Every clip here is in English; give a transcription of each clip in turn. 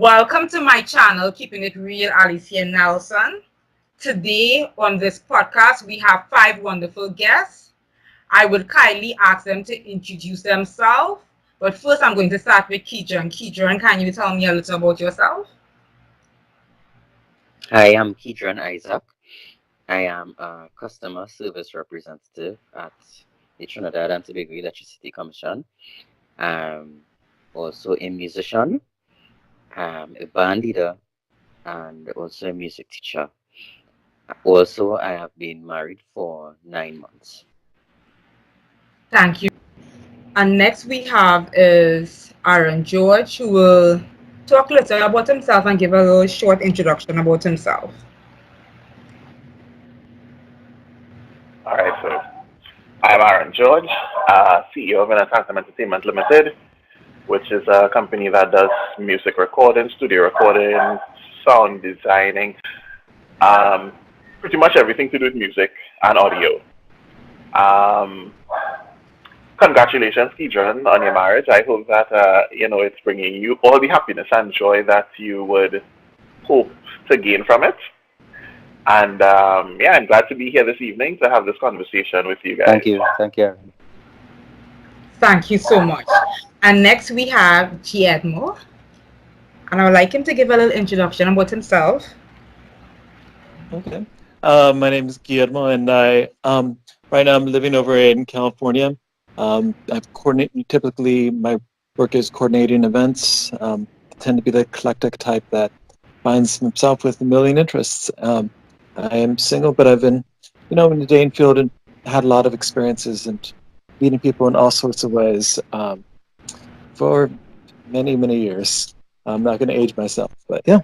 Welcome to my channel, Keeping It Real, Alicia Nelson. Today on this podcast, we have five wonderful guests. I would kindly ask them to introduce themselves. But first, I'm going to start with Kidron. Kidron, can you tell me a little about yourself? Hi, I'm Keidron Isaac. I am a customer service representative at the Trinidad and Tobago Electricity Commission. I'm also a musician, a band leader, and also a music teacher. Also, I have been married for 9 months. Thank you. And next we have is Aaron George, who will talk a little about himself and give a little short introduction about himself. All right, so I'm Aaron George, CEO of Entertainment Entertainment Limited, which is a company that does music recording, studio recording, sound designing, um, pretty much everything to do with music and audio. Um, Congratulations, Kidron, on your marriage. I hope that it's bringing you all the happiness and joy that you would hope to gain from it. And yeah, I'm glad to be here this evening to have this conversation with you guys. Thank you, Aaron. Thank you so much. And next we have Giedmo, and I would like him to give a little introduction about himself. Okay. My name is Guillermo, and I right now I'm living over in California. I've coordinated. Typically, my work is coordinating events. Tend to be the eclectic type that finds himself with a million interests. I am single, but I've been, in the dating field and had a lot of experiences and meeting people in all sorts of ways for many, many years. I'm not going to age myself, but yeah.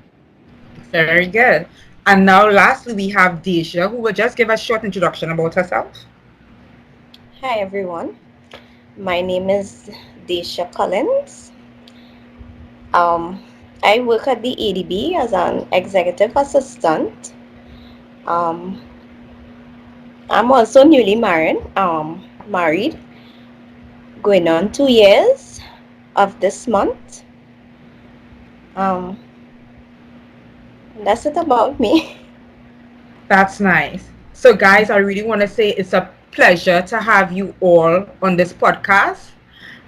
Very good. And now lastly we have Deja, who will just give a short introduction about herself. Hi everyone, my name is Daisha Collins. Um, I work at the ADB as an executive assistant. Um, I'm also newly married, going on 2 years of this month. Um, that's it about me. That's nice. So guys, I really want to say it's a pleasure to have you all on this podcast.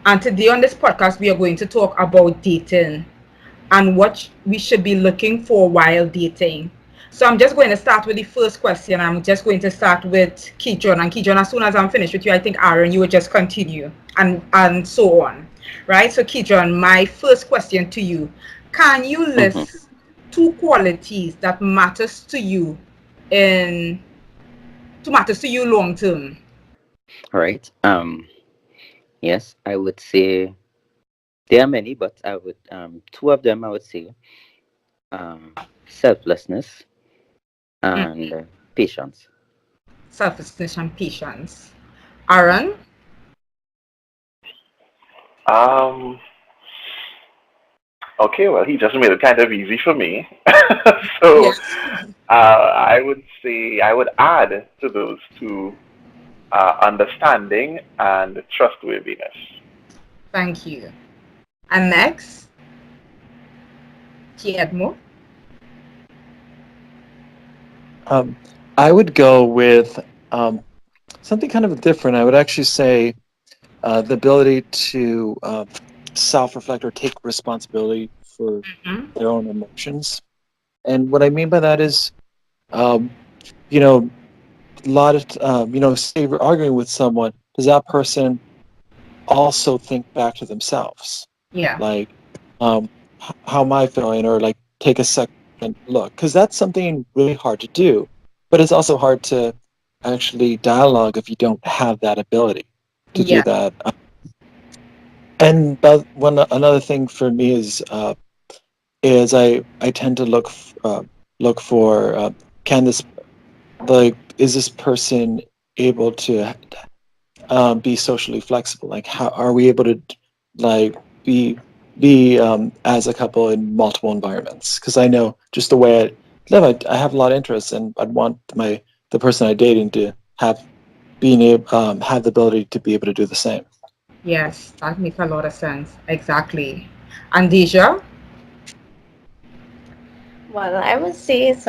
And today on this podcast, we are going to talk about dating and what we should be looking for while dating. So I'm just going to start with the first question. I'm just going to start with Kidron. And Kidron, as soon as I'm finished with you, I think Aaron, you will just continue and so on. Right? So Kidron, my first question to you. Can you Mhm. list two qualities that in matters to you long term? All right. Yes, I would say there are many, but I would two of them I would say selflessness Mm, and patience. selflessness and patience. Aaron? Um, okay, well, he just made it kind of easy for me. So Yes. I would say I would add to those two understanding and trustworthiness. Thank you. And next, Kiedmo. I would go with something kind of different. I would actually say the ability to self-reflect or take responsibility for Mhm. their own emotions. And what I mean by that is, um, you know, a lot of, say we're arguing with someone, does that person also think back to themselves? Yeah. Like, how am I feeling? Or like take a second look. Because that's something really hard to do. But it's also hard to actually dialogue if you don't have that ability to do Yeah. that. And but another thing for me is I tend to look for can this like is this person able to be socially flexible? Like how are we able to like be as a couple in multiple environments? Because I know just the way I live, I have a lot of interests, and I'd want the person I'm dating to have the ability to be able to do the same. Yes, that makes a lot of sense. Exactly. And Deja? Well, I would say it's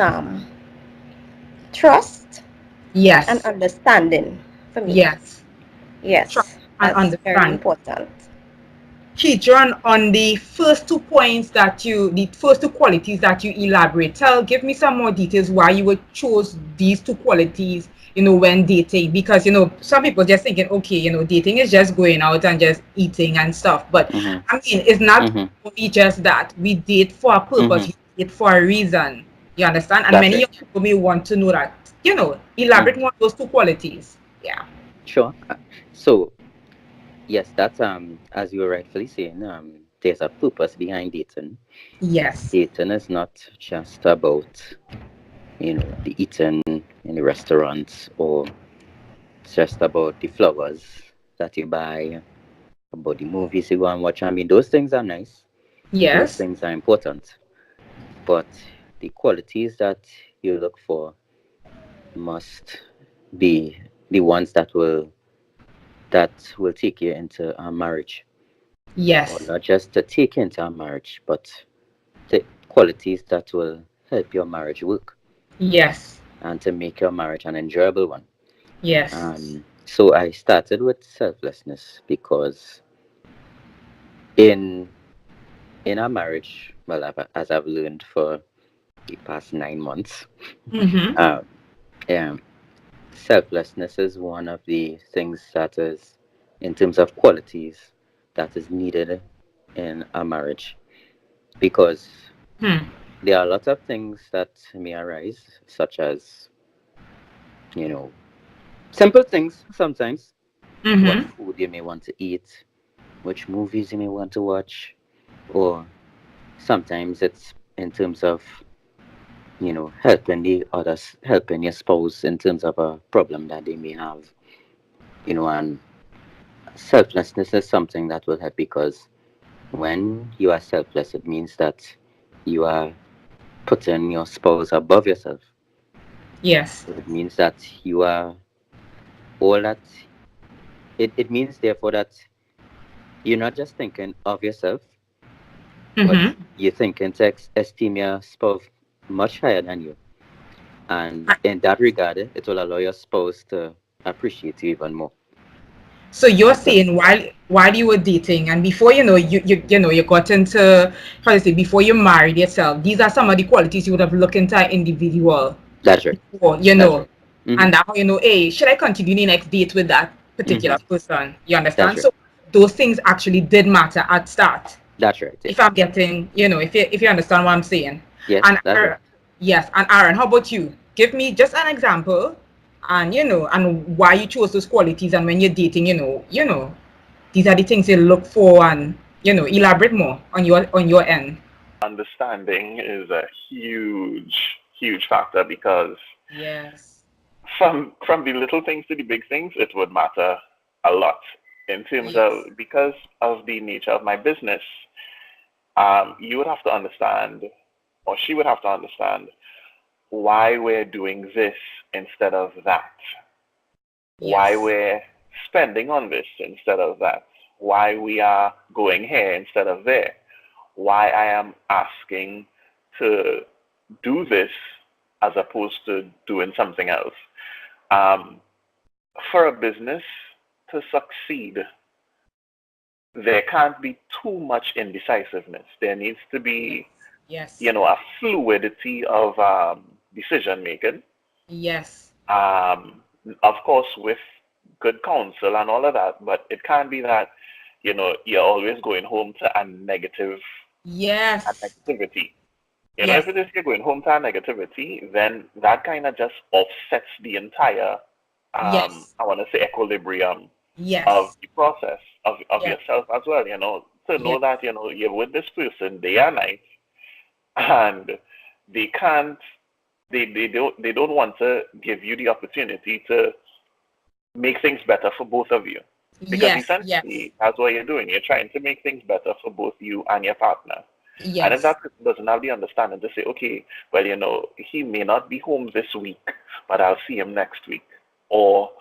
trust and Yes. understanding for me. Yes. Trust Yes, and that's very understand. important. Kidron, on the first 2 points the first two qualities that you elaborate, give me some more details why you would choose these two qualities, when dating. Because, some people just thinking, okay, dating is just going out and just eating and stuff. But Mm-hmm. I mean, it's not Mm-hmm. only just that. We date for a purpose, Mm-hmm. we date for a reason. You understand? And That's many right. young people may want to know that, elaborate Mm-hmm. more on those two qualities. Yeah. Sure. So yes, that's as you were rightfully saying, there's a purpose behind dating. Yes. Dating is not just about, the eating in the restaurants, or it's just about the flowers that you buy, about the movies you go and watch. I mean, those things are nice. Those Yes. things are important. But the qualities that you look for must be the ones that will take you into a marriage, or Yes. not just to take you into a marriage, but the qualities that will help your marriage work Yes. and to make your marriage an enjoyable one. Yes. So I started with selflessness because in in our marriage, well, as I've learned for the past 9 months, Mm-hmm. um, yeah, selflessness is one of the things that is, in terms of qualities, that is needed in a marriage, because Hmm. there are a lot of things that may arise, such as, you know, simple things sometimes, what Mm-hmm. food you may want to eat, which movies you may want to watch, or sometimes it's in terms of, helping the others, helping your spouse in terms of a problem that they may have, and selflessness is something that will help, because when you are selfless, it means that you are putting your spouse above yourself. Yes. It means that you are all that. It means, therefore, that you're not just thinking of yourself, but Mm-hmm. you're thinking to esteem your spouse much higher than you. And in that regard, it will allow your spouse to appreciate you even more. So you're And to, saying while you were dating and before you got into how to say before you married yourself, these are some of the qualities you would have looked into an individual that's right. before, That's right. Hmm. and that how hey, should I continue the next date with that Hmm. particular person? You That's understand? right. So those things actually did matter at start. That's right. If Yes. I'm getting, if you understand what I'm saying. Yes, And that's right. yes, and Aaron, how about you? Give me just an example, and and why you chose those qualities, and when you're dating, these are the things you look for, and elaborate more on your end. Understanding is a huge, huge factor because Yes. from the little things to the big things, it would matter a lot in terms Yes. of because of the nature of my business. You would have to understand, or she would have to understand, why we're doing this instead of that, why Yes. we're spending on this instead of that, why we are going here instead of there, why I am asking to do this as opposed to doing something else. Um, for a business to succeed, there can't be too much indecisiveness. There needs to Yes. be, Yes. a fluidity of decision making. Yes. Um, of course, with good counsel and all of that, but it can't be that, you're always going home to a Yes. negativity. If Yes. it is you're going home to a negativity, then that kind of just offsets the entire, Yes. I want to say, equilibrium of Yes. the process of Yes. yourself as well. To Yes. know that you're with this person day and night, and they can't, they don't want to give you the opportunity to make things better for both of you, because Yes. Yes. essentially that's what you're doing. You're trying to make things better for both you and your partner. And if Yes. that person doesn't have the understanding to say, okay, well, he may not be home this week, but I'll see him next week. Or,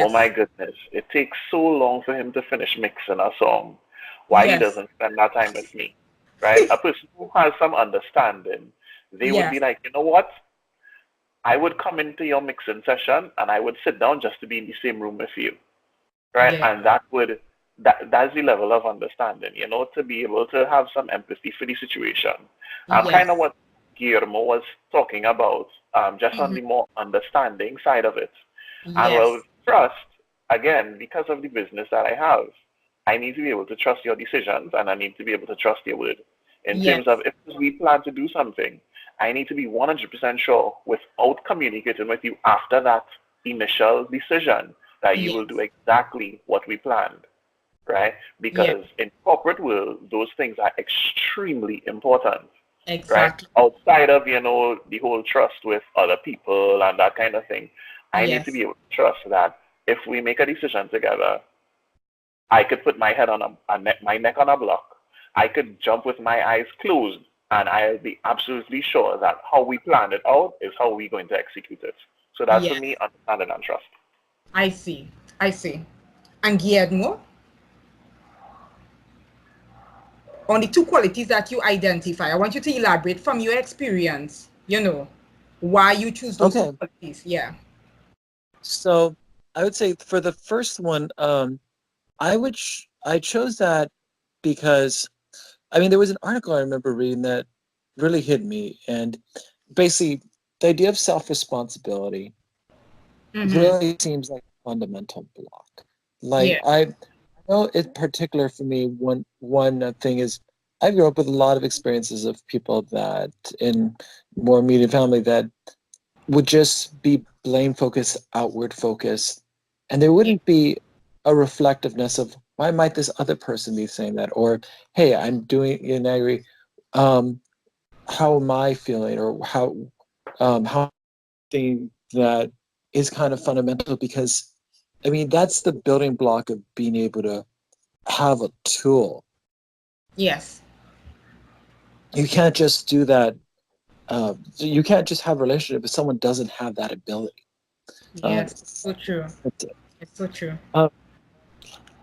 oh my Yes. goodness, it takes so long for him to finish mixing a song. Why he Yes. doesn't spend that time with me, right? A person who has some understanding they would be Yes. like, you know what? I would come into your mixing session and I would sit down just to be in the same room with you, right? Yeah. And that's the level of understanding, to be able to have some empathy for the situation. Kind of Yes. what Guillermo was talking about, just on Hmm. the more understanding side of it. And well, Yes. with trust, again, because of the business that I have, I need to be able to trust your decisions and I need to be able to trust your word. In terms of Yes. if we plan to do something, I need to be 100% sure without communicating with you after that initial decision that you will do Yes. exactly what we planned, right? Yes. Because in corporate world, those things are extremely important, right? Exactly. Outside of, the whole trust with other people and that kind of thing, I need to Yes. be able to trust that if we make a decision together, I could put my head on my neck on a block. I could jump with my eyes closed, and I'll be absolutely sure that how we planned it out is how we're going to execute it. So that's for me, Yes. understanding and trust. I see. I see. And Guillermo, on the two qualities that you identify, I want you to elaborate from your experience, why you choose those two Okay. qualities. Yeah. So I would say for the first one, I chose that because there was an article I remember reading that really hit me, and basically the idea of self-responsibility Mm-hmm. really seems like a fundamental block. Like Yeah. I know in particular for me, one thing is I grew up with a lot of experiences of people that in more immediate family that would just be blame focused, outward focused, and there Yeah. wouldn't be a reflectiveness of why might this other person be saying that, or hey, I'm doing in angry, um, how am I feeling, or how thing that is kind of fundamental because that's the building block of being able to have a tool. Yes. You can't just do that. You can't just have a relationship if someone doesn't have that ability. Uh, Yes. So true. It's so true. uh,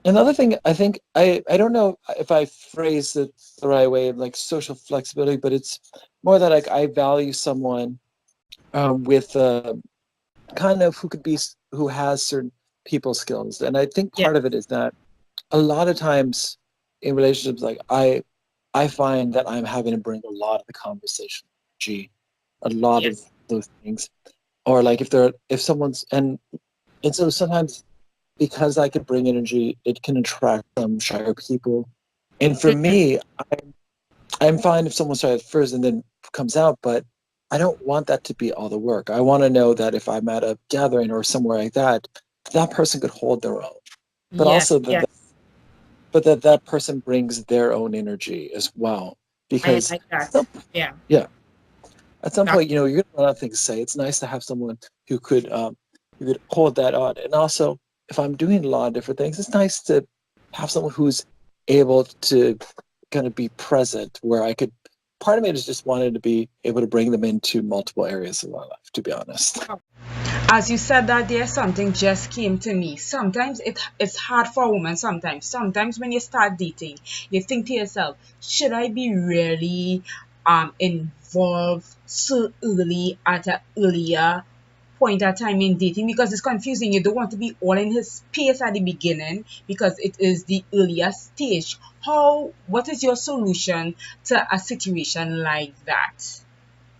Another thing, I think I don't know if I phrased it the right way, like social flexibility, but it's more that like I value someone with kind of who has certain people skills, and I think Yes. part of it is that a lot of times in relationships, like I find that I'm having to bring a lot of the conversation, a lot of Yes. those things, or like if someone's and so sometimes because I could bring energy, it can attract some shyer people. And for Mhm. me, I'm fine if someone starts first and then comes out, but I don't want that to be all the work. I want to know that if I'm at a gathering or somewhere like that, that person could hold their own, but Yes. also Yes. that person brings their own energy as well. I Because like that. some, Yeah. yeah, at some That's point, you're gonna run out of things to say. It's nice to have someone who could hold that on. And also, if I'm doing a lot of different things, it's nice to have someone who's able to kind of be present. Where I could, part of me is just wanted to be able to bring them into multiple areas of my life. To be honest. as you said that there, something just came to me. Sometimes it's hard for a woman. Sometimes when you start dating, you think to yourself, should I be really involved so early at an earlier point of time in dating, because it's confusing. You don't want to be all in his space at the beginning because it is the earlier stage. What is your solution to a situation like that?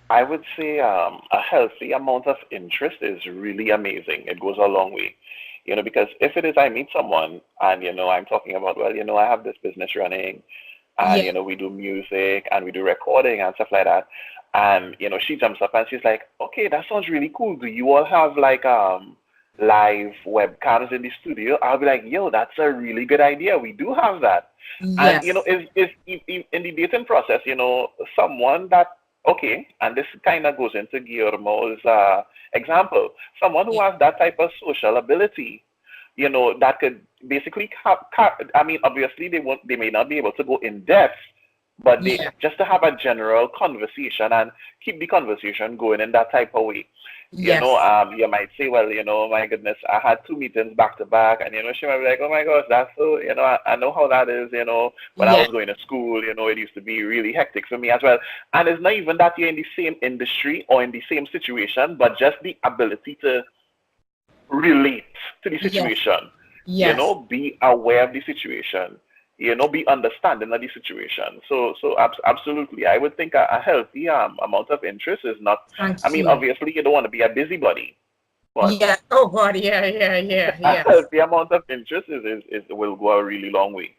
I would say a healthy amount of interest is really amazing. It goes a long way. Because if it is I meet someone and, I'm talking about, well, I have this business running and, Yeah. we do music and we do recording and stuff like that. And, she jumps up and she's like, okay, that sounds really cool. Do you all have like live webcams in the studio? I'll be like, yo, that's a really good idea. We do have that. And, Yes. is in the dating process, someone that okay, and this kind of goes into Guillermo's example. Someone who Yeah. has that type of social ability, that could basically, I mean, obviously they may not be able to go in depth, but they Yeah. just to have a general conversation and keep the conversation going in that type of way. Yes. You might say, well, my goodness, I had two meetings back to back, and she might be like, oh my gosh, that's so, I know how that is, when I Yes. was going to school, it used to be really hectic for me as well. And it's not even that you're in the same industry or in the same situation, but just the ability to relate to the Yes. situation, Yes. be aware of the situation, be understanding of the situation. So absolutely, I would think a healthy amount of interest is not, I Thank mean, you. obviously you don't want to be a busybody, but Yeah. Oh God. Yeah. Yeah. Yeah. a Yes. healthy amount of interest is will go a really long way.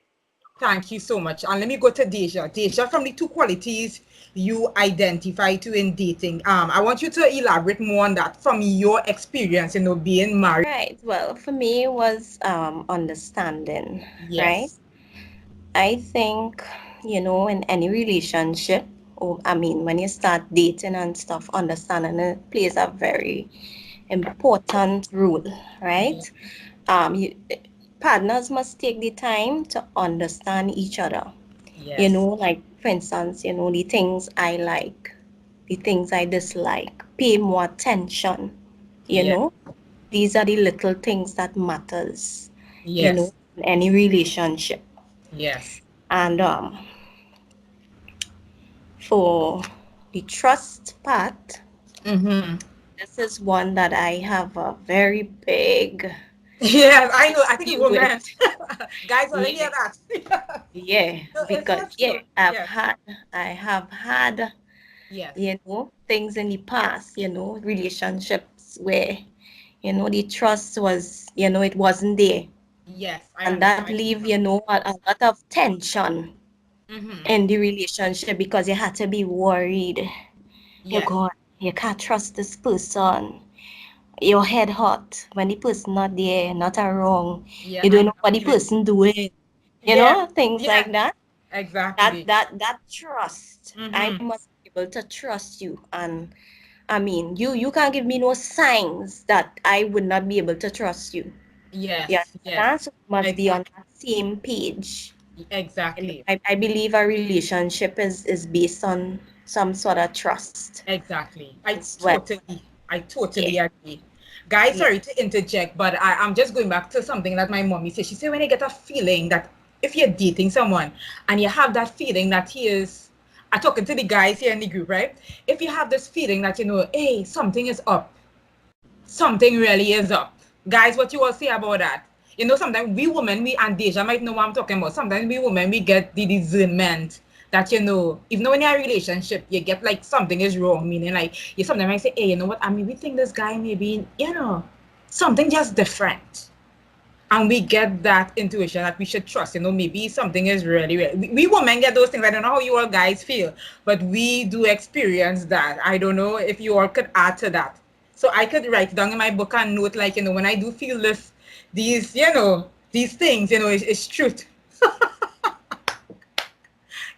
Thank you so much. And let me go to Deja. Deja, from the two qualities you identify to in dating, I want you to elaborate more on that from your experience, being married. Right. Well, for me, it was understanding, right? Yes. I think, in any relationship, or I mean, when you start dating and stuff, understanding it plays a very important role, Yeah. right? You, partners must take the time to understand each other. Yes. Like for instance, the things I like, the things I dislike, pay more attention, you Yeah. know. These are the little things that matters, Yes. in any relationship. Yes. And for the trust part, Mm-hmm. this is one that I have a very big Yes, I know. I think issue women, with. guys, want to hear Yeah, that. yeah, So it's because so true. Yes. I have had, Yes. things in the past, relationships where, the trust was, it wasn't there. Yes, I And that understand. leave, a lot of tension Mm-hmm. in the relationship because you had to be worried. You Yes. God, you can't trust this person. Your head hot when the person not there, not around. Yeah, You I don't know know what the feeling. person doing. Yeah. Things Yeah. like that. Exactly. That trust. I Mm-hmm. must be able to trust you. And I mean, you can't give me no signs that I would not be able to trust you. You Yes. understand? Yes. So we must be on Exactly. that same page. Exactly. I believe a relationship is based on some sort of trust Exactly. as well. I Yeah, totally agree. Guys, yeah. sorry to interject, but I'm just going back to something that my mommy said. She said when you get a feeling that if you're dating someone and you have that feeling that he is, I'm talking to the guys here in the group, right? If you have this feeling that hey, something is up, something really is up. Guys, what you all say about that? Sometimes we women, we and Deja might know what I'm talking about. Sometimes we women, we get the discernment that, even though in your relationship, you get like something is wrong, meaning like you sometimes might say, hey, you know what? I mean, we think this guy maybe, something just different. And we get that intuition that we should trust, maybe something is really, really. We women get those things. I don't know how you all guys feel, but we do experience that. I don't know if you all could add to that. So I could write down in my book and note, like, when I do feel these things, it's truth.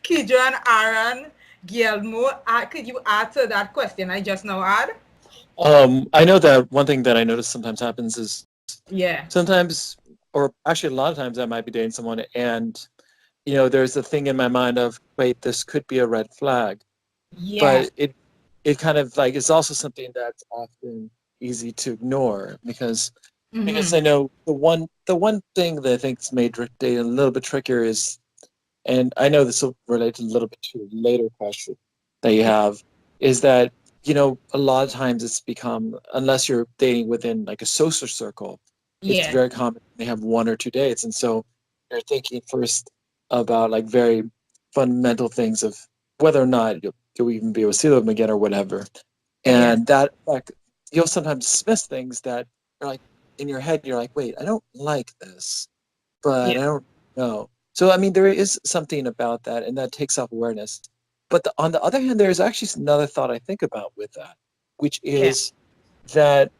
Kidra and Aaron, Guillermo, could you add to that question I just now had? I know that one thing that I notice sometimes happens is Yeah. sometimes, or actually a lot of times, I might be dating someone, and there's a thing in my mind of, wait, this could be a red flag, Yes. but it kind of like is also something that's often easy to ignore because Mm-hmm. I know the one thing that I think's made dating a little bit trickier is, and I know this will relate a little bit to a later question that you Yeah. have, is that a lot of times it's become, unless you're dating within like a social circle, it's Yeah. very common they have one or two dates, and so you're thinking first about like very fundamental things of whether or not you'll even be able to see them again or whatever, Yes. and that like you'll sometimes dismiss things that you're like in your head you're like, wait, I don't like this, but Yeah. I don't know. So I mean, there is something about that, and that takes self awareness. But on the other hand, there is actually another thought I think about with that, which Yeah. is that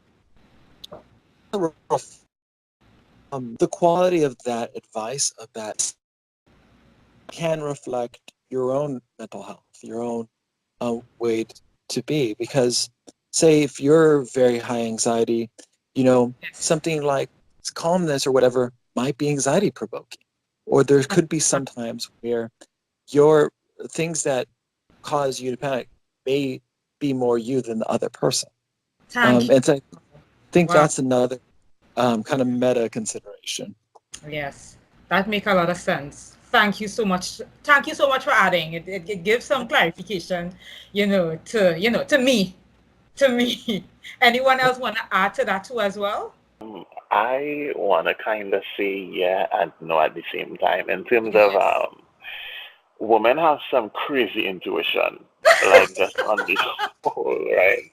the quality of that advice of that can reflect your own mental health, your own way to be. Because, say, if you're very high anxiety, Yes. something like calmness or whatever might be anxiety provoking. Or there could be some times where your things that cause you to panic may be more you than the other person. Thank you. And so I think Wow. that's another kind of meta consideration. Yes, that make a lot of sense. Thank you so much. Thank you so much for adding. It gives some clarification, to me. To me. Anyone else want to add to that too as well? I want to kind of say yeah and no at the same time in terms of Yes. women have some crazy intuition, like just on the whole, right?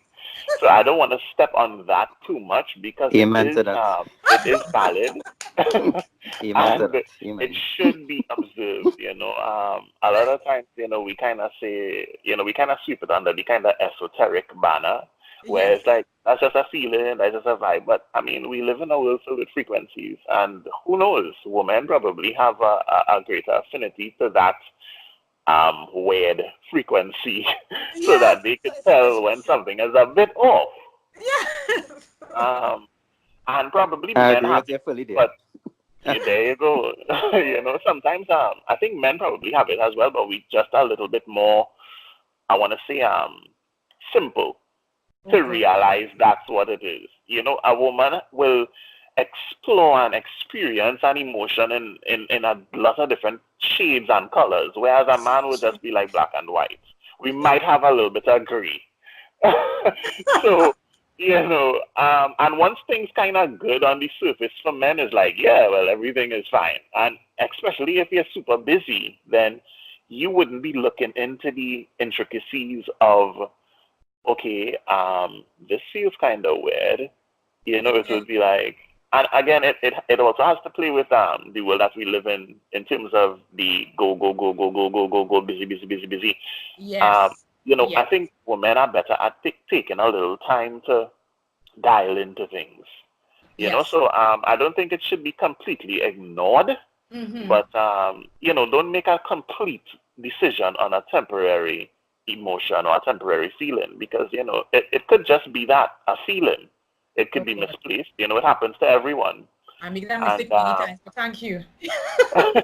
So I don't want to step on that too much because Amen to that. it is valid Amen to and that. it Amen. should be observed. A lot of times, we kind of say, we kind of sweep it under the kind of esoteric banner, where Yes. it's like that's just a feeling, that's just a vibe. But I mean, we live in a world filled with frequencies, and who knows? Women probably have a greater affinity to that weird frequency so Yes. that they could tell when something is a bit off. Yes. Um, and probably I men agree have with you it, fully there. but there you go. Sometimes I think men probably have it as well, but we just a little bit more, I want to say, simple to Okay. realize that's what it is. A woman will explore and experience an emotion in a lot of different shades and colors, whereas a man would just be like black and white. We might have a little bit of gray. So, and once things kind of good on the surface for men is like, yeah, well, everything is fine. And especially if you're super busy, then you wouldn't be looking into the intricacies of, okay, this feels kind of weird. It Okay. would be like, and again, it also has to play with the world that we live in terms of the go, go, go, go, go, go, go, go, busy, busy, busy, busy. Um, Yes. I Yes. think women are better at taking a little time to dial into things. Yes. So I don't think it should be completely ignored, Mm-hmm. but don't make a complete decision on a temporary emotion or a temporary feeling because it could just be that a feeling. It could be Okay. misplaced. It happens to everyone, I make that and mistake many times, but thank you. Thank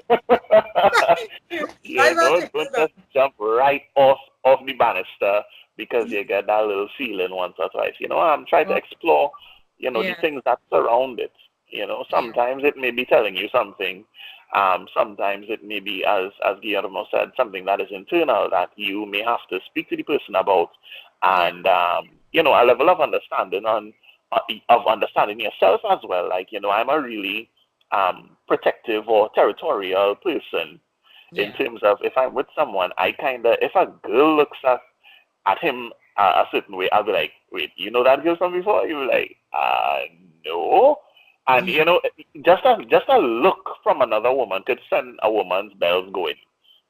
you. I love to hear don't that. just jump right off the banister because you get that little feeling once or twice. Try to Oh, explore, the yes. things that surround it. Yeah. Sometimes it may be telling you something. Sometimes it may be, as Guillermo said, something that is internal that you may have to speak to the person about, Yeah. and a level of understanding of understanding yourself as well. Like I'm a really protective or territorial person in Yeah. terms of if I'm with someone, I kind of, if a girl looks at him a certain way, I'll be like, wait, you know that girl from before? You'll be like, no. And Yeah. just a look from another woman could send a woman's bells going.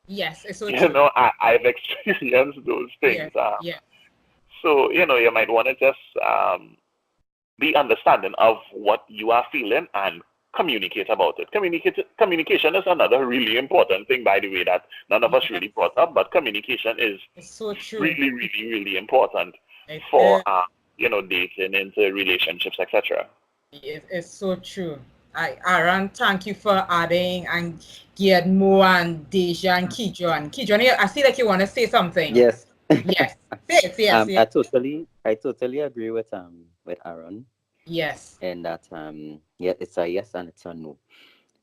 Yes. It's so true. I've experienced those Yeah. things. Yeah. So you might want to just be understanding of what you are feeling and communicate about it. Communication is another really important thing, by the way, that none of us Yeah. really brought up, but communication is It's so true. really, really, really important It for, is. dating into relationships, etc. It's so true. Aaron, thank you for adding and Guillermo and Deja and Kidron. Kidron, I see like you want to say something. Yes. Yes. Yes. Yes. I totally agree with Aaron Yes. in that yeah, it's a yes and it's a no.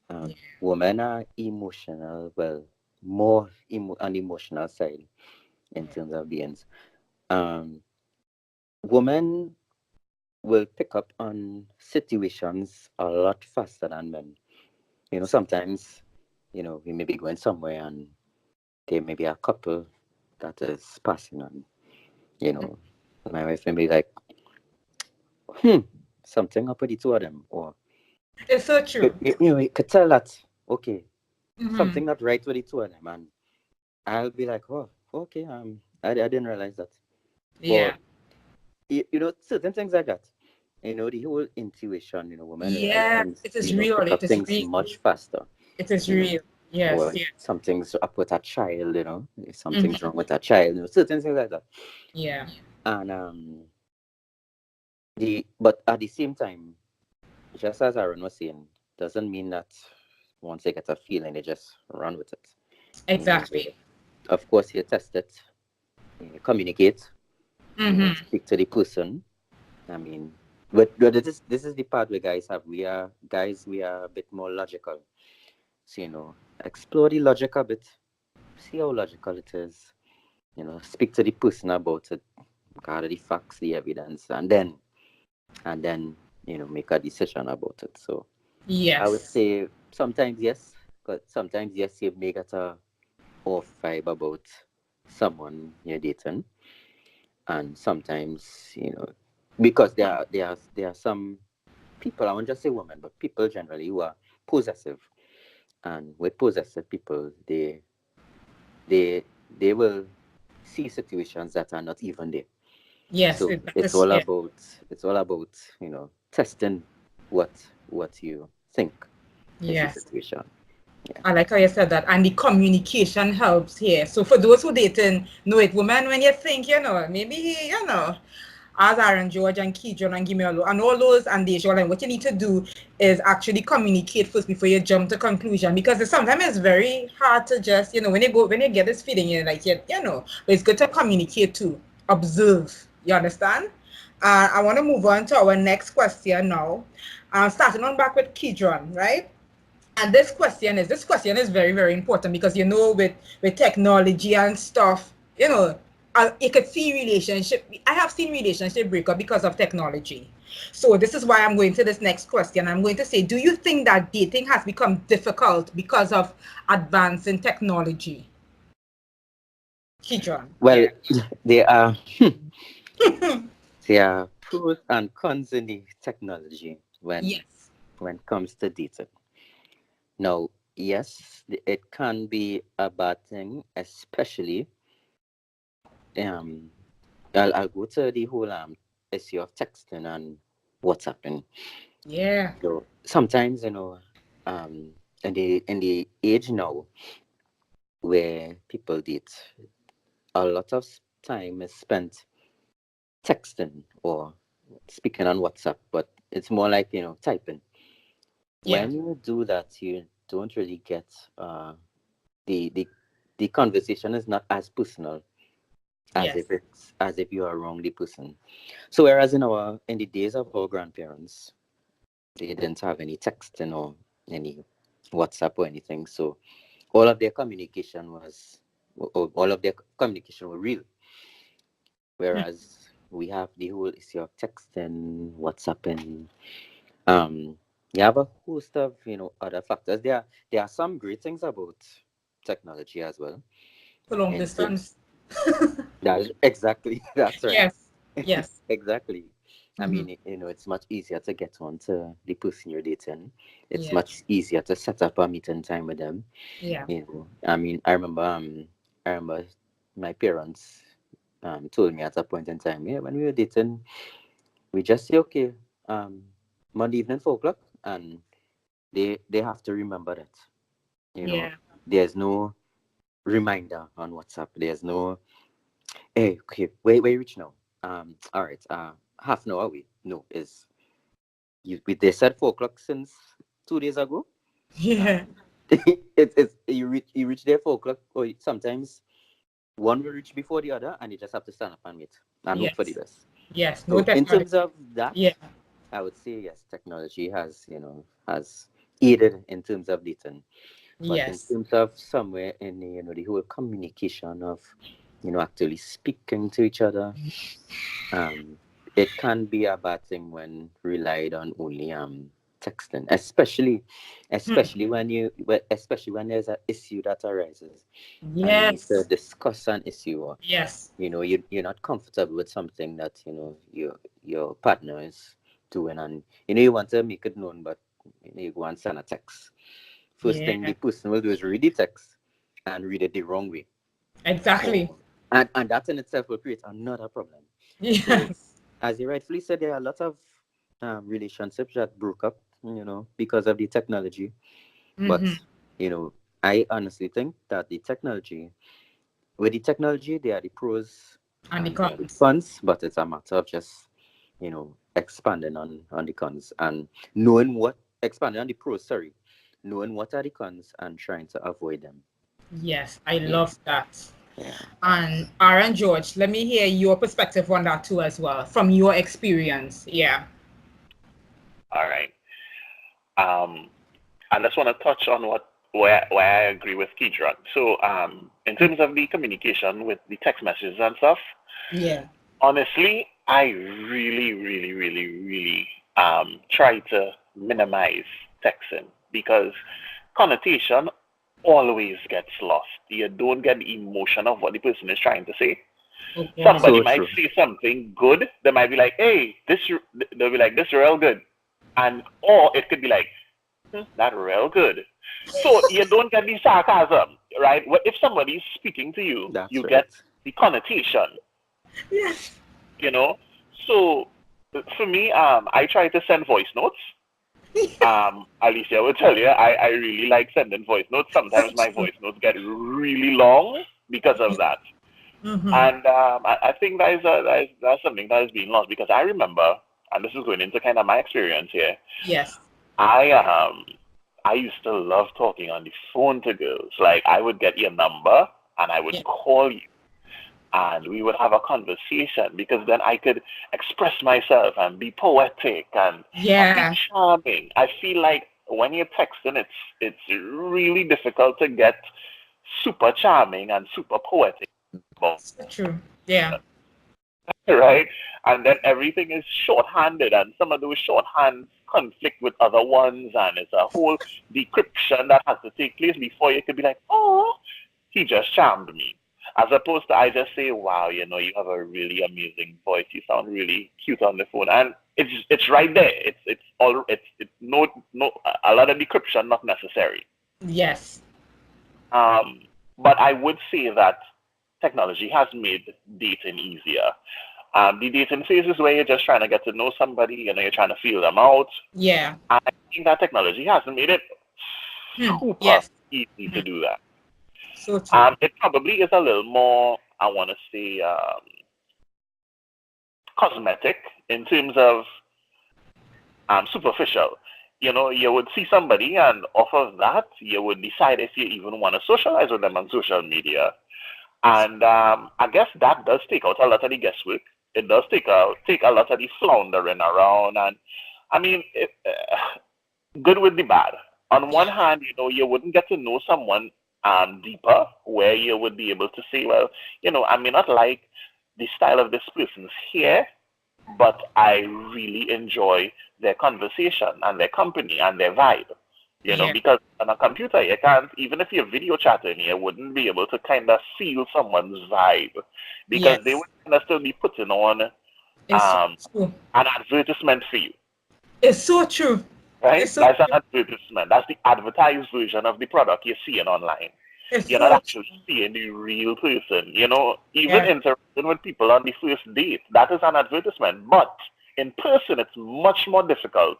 Yeah. Women are emotional, well, more on the emotional side in Yeah. terms of beings. Um, Women will pick up on situations a lot faster than men. Sometimes, we may be going somewhere and there may be a couple that is passing on. You know, my wife may be like, hmm, something up with the two of them, or It's so true. you could tell that okay, Mm-hmm. something not right with the two of them, and I'll be like, oh, okay, I didn't realize that, but Yeah. certain things like that. The whole intuition. Women realize Yeah. things. It is real. Pick It up is things real. much faster. It is You know, real. Yes. or Yeah. something's up with a child. If something's Mm-hmm. wrong with a child. Certain things like that, Yeah. and but at the same time, just as Aaron was saying, doesn't mean that once they get a feeling, they just run with it. Exactly. Of course, you test it, you communicate, Mm-hmm. speak to the person, I mean, but this is the part where we are a bit more logical. So, explore the logic a bit, see how logical it is. Speak to the person about it, gather the facts, the evidence, and then make a decision about it. So I would Yes. say sometimes yes, but sometimes yes, you may get a off vibe about someone you're dating, and sometimes because there are some people, I won't just say women, but people generally who are possessive, and with possessive people, they will see situations that are not even there. Yes. So That it's is, all yeah. about testing what you think is the Yes. situation. Yeah. I like how you said that. And the communication helps here. So for those who dating, know it, woman, when you think, maybe, as Aaron George and Keyjon and Gimiolo and all those and Deja, and what you need to do is actually communicate first before you jump to conclusion, because sometimes it's very hard to just, when you get this feeling, you're like, but it's good to communicate too, observe, you understand? I want to move on to our next question now. Starting on back with Keyjon, right? And this question is very, very important, because with technology and stuff, you could see I have seen relationship breakup because of technology. So this is why I'm going to this next question. I'm going to say, do you think that dating has become difficult because of advance in technology? Kidron. Well, Yeah. there are there are pros and cons in the technology Yes. when it comes to dating. Now, yes, it can be a bad thing, especially um I'll go to the whole issue of texting and WhatsApping. Yeah. So sometimes, um in the age now where people date, a lot of time is spent texting or speaking on WhatsApp, but it's more like typing. Yeah. When you do that, you don't really get the the the conversation is not as personal Yes. as if you are wrong the person. So whereas in the days of our grandparents, they didn't have any texting or any WhatsApp or anything. So all of their communication all of their communication were real. Whereas we have the whole issue of texting, WhatsApping. Um, you have a host of other factors. There are some great things about technology as well. For long In terms distance. that exactly that's right. Yes. Yes. Exactly. I Mm-hmm. mean, it's much easier to get on to the person you're dating. It's Yeah. much easier to set up a meeting time with them. Yeah. I mean, I remember my parents told me at a point in time, yeah, when we were dating, we just say, okay, um, Monday evening 4 o'clock, and they have to remember that. You know, Yeah. there's no reminder on WhatsApp. There's no, hey, okay, where you reach now? All right, half an hour away. No, is they said 4 o'clock since 2 days ago. Yeah. Um, it's you reach there 4 o'clock, or sometimes one will reach before the other, and you just have to stand up and wait and hope for the Yes. best. Yes. No So in terms technology. of that, Yeah. I would say yes, technology has aided in terms of dating, but in Yes. terms of somewhere in the whole communication of actually speaking to each other, um, it can be a bad thing when relied on only texting, especially especially when there's an issue that arises and you need to Yes. discuss an issue, or Yes. you're not comfortable with something that your partner is doing, and you want to make it known, but you go and send a text. First thing the Yeah. person will do is read the text and read it the wrong way, Exactly. or and that in itself will create another problem. So Yes. as you rightfully said, there are a lot of relationships that broke up, because of the technology. But Mm-hmm. you know I honestly think that with the technology, there are the pros And the and there are the cons. cons, but it's a matter of just expanding on the cons and knowing what expanding on the pros, sorry, knowing what are the cons and trying to avoid them. Yes. I Yeah. love that. And Aaron George, let me hear your perspective on that too as well, from your experience. Yeah. All right. I just want to touch on where I agree with Kidron. So, in terms of the communication with the text messages and stuff, Yeah. honestly, I really, really, really, really try to minimize texting because connotation always gets lost. You don't get the emotion of what the person is trying to say. Oh God. Somebody So might true. say something good. They might be like, "Hey, they'll be like, this real good," and or it could be like, "That real good." So you don't get the sarcasm, right? If somebody is speaking to you, That's you right. get the connotation, Yes. you know. So for me, I try to send voice notes. Alicia will tell you, I really like sending voice notes. So Sometimes my true. voice notes get really long because of that. Mm-hmm. And I think that's something that is being lost because I remember, and this is going into kind of my experience here. Yes. I um I used to love talking on the phone to girls. Like I would get your number and I would Yeah. call you and we would have a conversation because then I could express myself and be poetic and be Yeah. charming. I feel like when you're texting, it's really difficult to get super charming and super poetic about So true. Yeah. it, right? And then everything is shorthanded, and some of those shorthands conflict with other ones, and it's a whole decryption that has to take place before you could be like, oh, he just charmed me. As opposed to I just say, wow, you have a really amazing voice. You sound really cute on the phone, and it's right there. It's no a lot of decryption not necessary. Yes. Um, but I would say that technology has made dating easier. The dating phase is where you're just trying to get to know somebody, you're trying to feel them out. Yeah. I think that technology has made it super Yes. easy to Mhm. do that. So true. It probably is a little more, I want to say, cosmetic in terms of superficial. You would see somebody, and off of that, you would decide if you even want to socialize with them on social media. And I guess that does take out a lot of the guesswork. It does take a lot of the floundering around, and I mean, good with the bad. On one Yeah. hand, you wouldn't get to know someone deeper, where you would be able to say, well, I may not like the style of this person's hair, but I really enjoy their conversation and their company and their vibe. Yeah. Because on a computer, you can't, even if you're video chatting, you wouldn't be able to kind of feel someone's vibe because they Yes. would kind of still be putting on It's so true. an advertisement for you, It's so true. right? It's so That's an true. advertisement. That's the advertised version of the product you're seeing online. It's You're not so actually true. seeing the real person. Even Yeah. interacting with people on the first date, that is an advertisement. But in person, it's much more difficult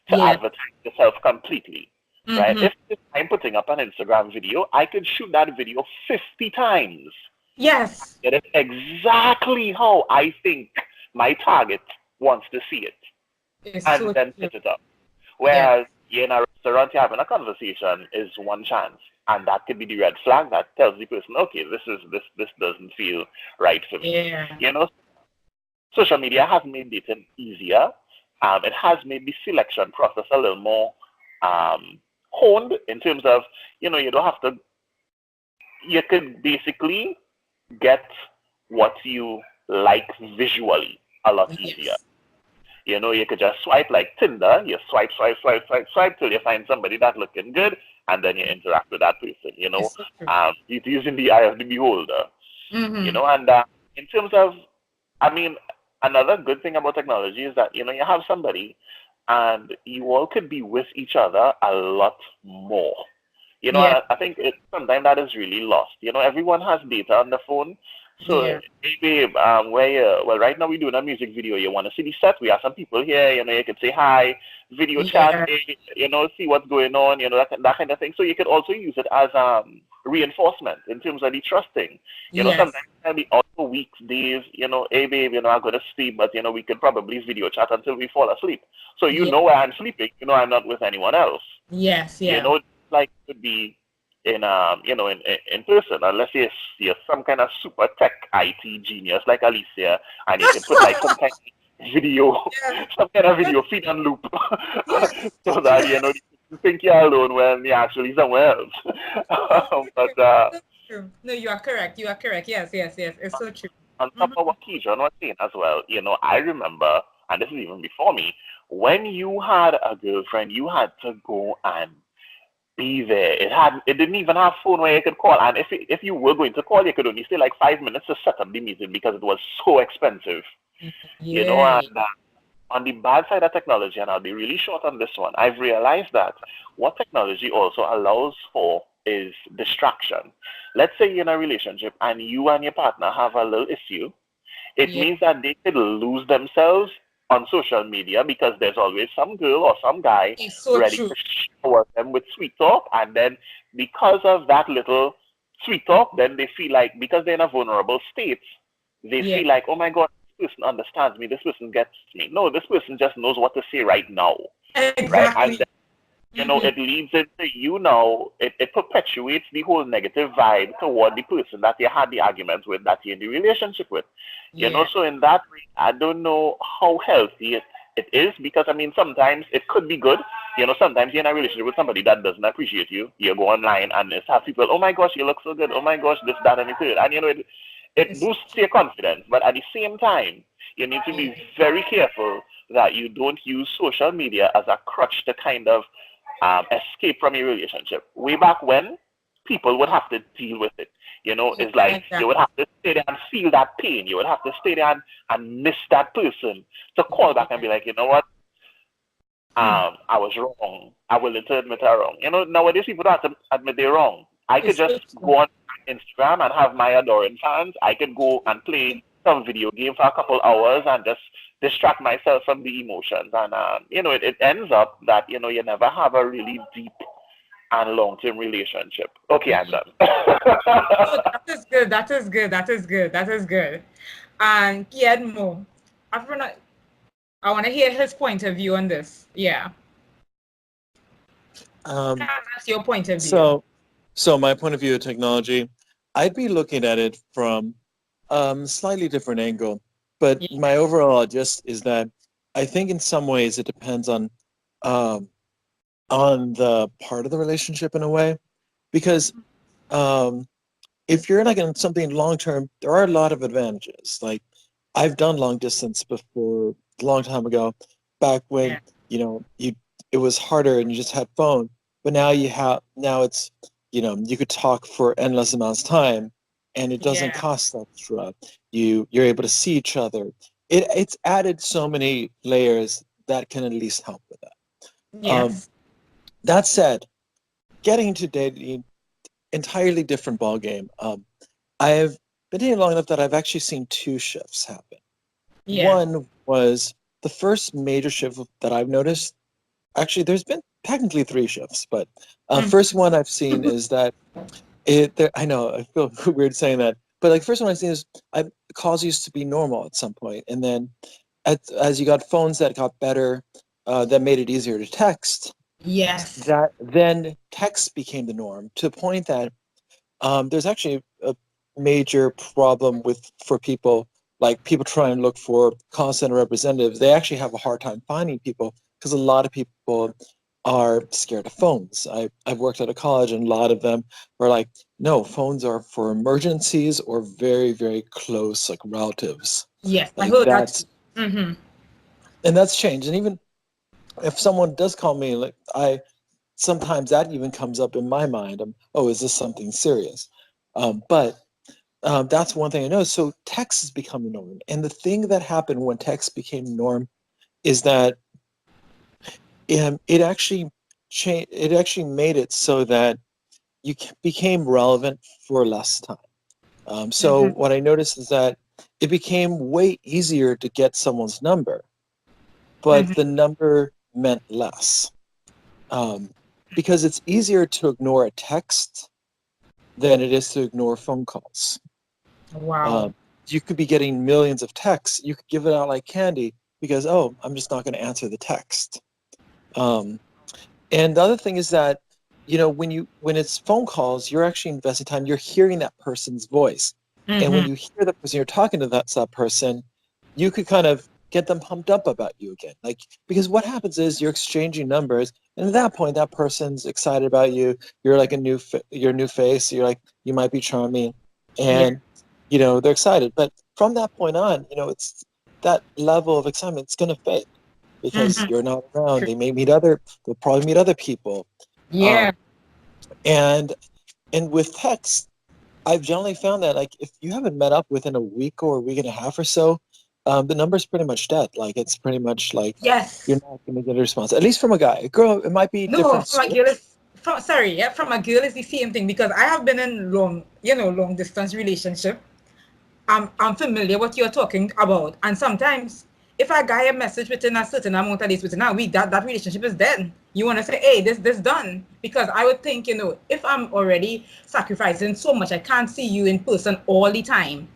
to Yeah. advertise yourself completely, right? Mm-hmm. If I'm putting up an Instagram video, I could shoot that video 50 times, Yes. get it exactly how I think my target wants to see it, It's and so then true. put it up. Yeah. Whereas you're in a restaurant, you're having a conversation is one chance, and that could be the red flag that tells the person, okay, this doesn't feel right for me. Yeah. You know, social media has made dating easier. It has made the selection process a little more honed in terms of, you don't have to. You could basically get what you like visually a lot easier. Yes. You could just swipe like Tinder. You swipe, swipe, swipe, swipe, swipe till you find somebody that's looking good, and then you interact with that person. It's so true. It's using the eye of the beholder. Mm-hmm. And in terms of, I mean, another good thing about technology is that you have somebody, and you all could be with each other a lot more. Yeah. And I think sometimes that is really lost. Everyone has data on the phone. So, Yeah. hey, babe, well, right now we're doing a music video. You want to see the set? We have some people here. You could say hi, video chat, Yeah. hey, see what's going on, that kind of thing. So you could also use it as reinforcement in terms of the trusting. Yes. Sometimes it can be out for weeks, days, hey, babe, I'm going to sleep, but, we could probably video chat until we fall asleep. So Yeah. where I'm sleeping, I'm not with anyone else. Yes. You Yeah. know, like could be in person, unless you're some kind of super tech IT genius like Alicia, and you can put like some kind of video, some kind of video feed on loop, so that you think you're alone when you're actually somewhere else. But No, you are correct. You are correct. Yes, yes, yes. It's so true. on top of what Keyshawn was saying as well, I remember, and this is even before me, when you had a girlfriend, you had to go and be there. It didn't even have phone where you could call, and if you were going to call, you could only stay like 5 minutes to set up the meeting because it was so expensive. Yeah. And on the bad side of technology, and I'll be really short on this one, I've realized that what technology also allows for is distraction. Let's say you're in a relationship and you and your partner have a little issue. It means that they could lose themselves on social media because there's always some girl or some guy It's so ready true. to shower them with sweet talk. And then because of that little sweet talk, then they feel like, because they're in a vulnerable state, they Yeah. feel like, oh my God, this person understands me, this person gets me. No, this person just knows what to say right now. Right? And Exactly. then, it leads into it perpetuates the whole negative vibe toward the person that you had the argument with, that you're in the relationship with. So in that way, I don't know how healthy it is, because I mean, sometimes it could be good. Sometimes you're in a relationship with somebody that doesn't appreciate you. You go online and it's have people, oh my gosh, you look so good. Oh my gosh, this, that, and the third. And it boosts your confidence. But at the same time, you need to be very careful that you don't use social media as a crutch to kind of escape from your relationship. Way back when, people would have to deal with it. It's like you would have to stay there and feel that pain. You would have to stay there and miss that person to call back and be like, you know what? I was wrong. I will later admit I'm wrong. Nowadays people don't have to admit they're wrong. I could just go on Instagram and have my adoring fans. I could go and play some video game for a couple hours and just distract myself from the emotions. And, it ends up that, you never have a really deep and long-term relationship. Okay, I'm done. Oh, that is good. That is good. That is good. That is good. And Guillermo, I want to hear his point of view on this. Yeah. That's your point of view. So my point of view of technology, I'd be looking at it from slightly different angle. But my overall just is that I think in some ways it depends on the part of the relationship in a way, because if you're like in something long term, there are a lot of advantages. Like I've done long distance before a long time ago, back when it was harder and you just had phone. But now it's you could talk for endless amounts of time, and it doesn't cost extra. You're able to see each other. It's added so many layers that can at least help with that. Yes. That said, getting into dating, entirely different ballgame. I've been dating long enough that I've actually seen two shifts happen. One was the first major shift that I've noticed. Actually, there's been technically three shifts, but first one I've seen is that I know I feel weird saying that, but like first one I've seen is calls used to be normal at some point, and then as you got phones that got better, that made it easier to text. Yes. That then text became the norm, to the point that there's actually a major problem for people. Like people try and look for call center representatives. They actually have a hard time finding people because a lot of people are scared of phones. I've worked at a college, and a lot of them are like, no, phones are for emergencies or very, very close, like relatives. Yes, like I heard that. Mm-hmm. And that's changed. And even if someone does call me, like sometimes that even comes up in my mind. Is this something serious? But that's one thing I know. So text has become the norm. And the thing that happened when text became the norm is that it actually changed. It actually made it so that you became relevant for less time. So what I noticed is that it became way easier to get someone's number, but the number meant less. Because it's easier to ignore a text than it is to ignore phone calls. Wow. You could be getting millions of texts. You could give it out like candy because, I'm just not going to answer the text. And the other thing is that when it's phone calls, you're actually investing time. You're hearing that person's voice, and when Mm-hmm. you hear the person, you're talking to that person, you could kind of get them pumped up about you again. Like, because what happens is you're exchanging numbers, and at that point, that person's excited about you. You're like your new face. You're like, you might be charming, Yeah. and they're excited. But from that point on, it's that level of excitement. It's gonna fade because Mm-hmm. you're not around. True. They'll probably meet other people. Yeah. Um, and with text, I've generally found that like if you haven't met up within a week or a week and a half or so, the number's pretty much dead. Like it's pretty much like you're Yes. not going to get a response. At least from a guy. A girl, it might be No, different from a girl switch. is from sorry, yeah, from a girl is the same thing because I have been in long distance relationship. I'm familiar what you're talking about. And sometimes if I guy a message within a certain amount of days, within a week, that relationship is dead. You want to say, hey, this done. Because I would think, if I'm already sacrificing so much, I can't see you in person all the time.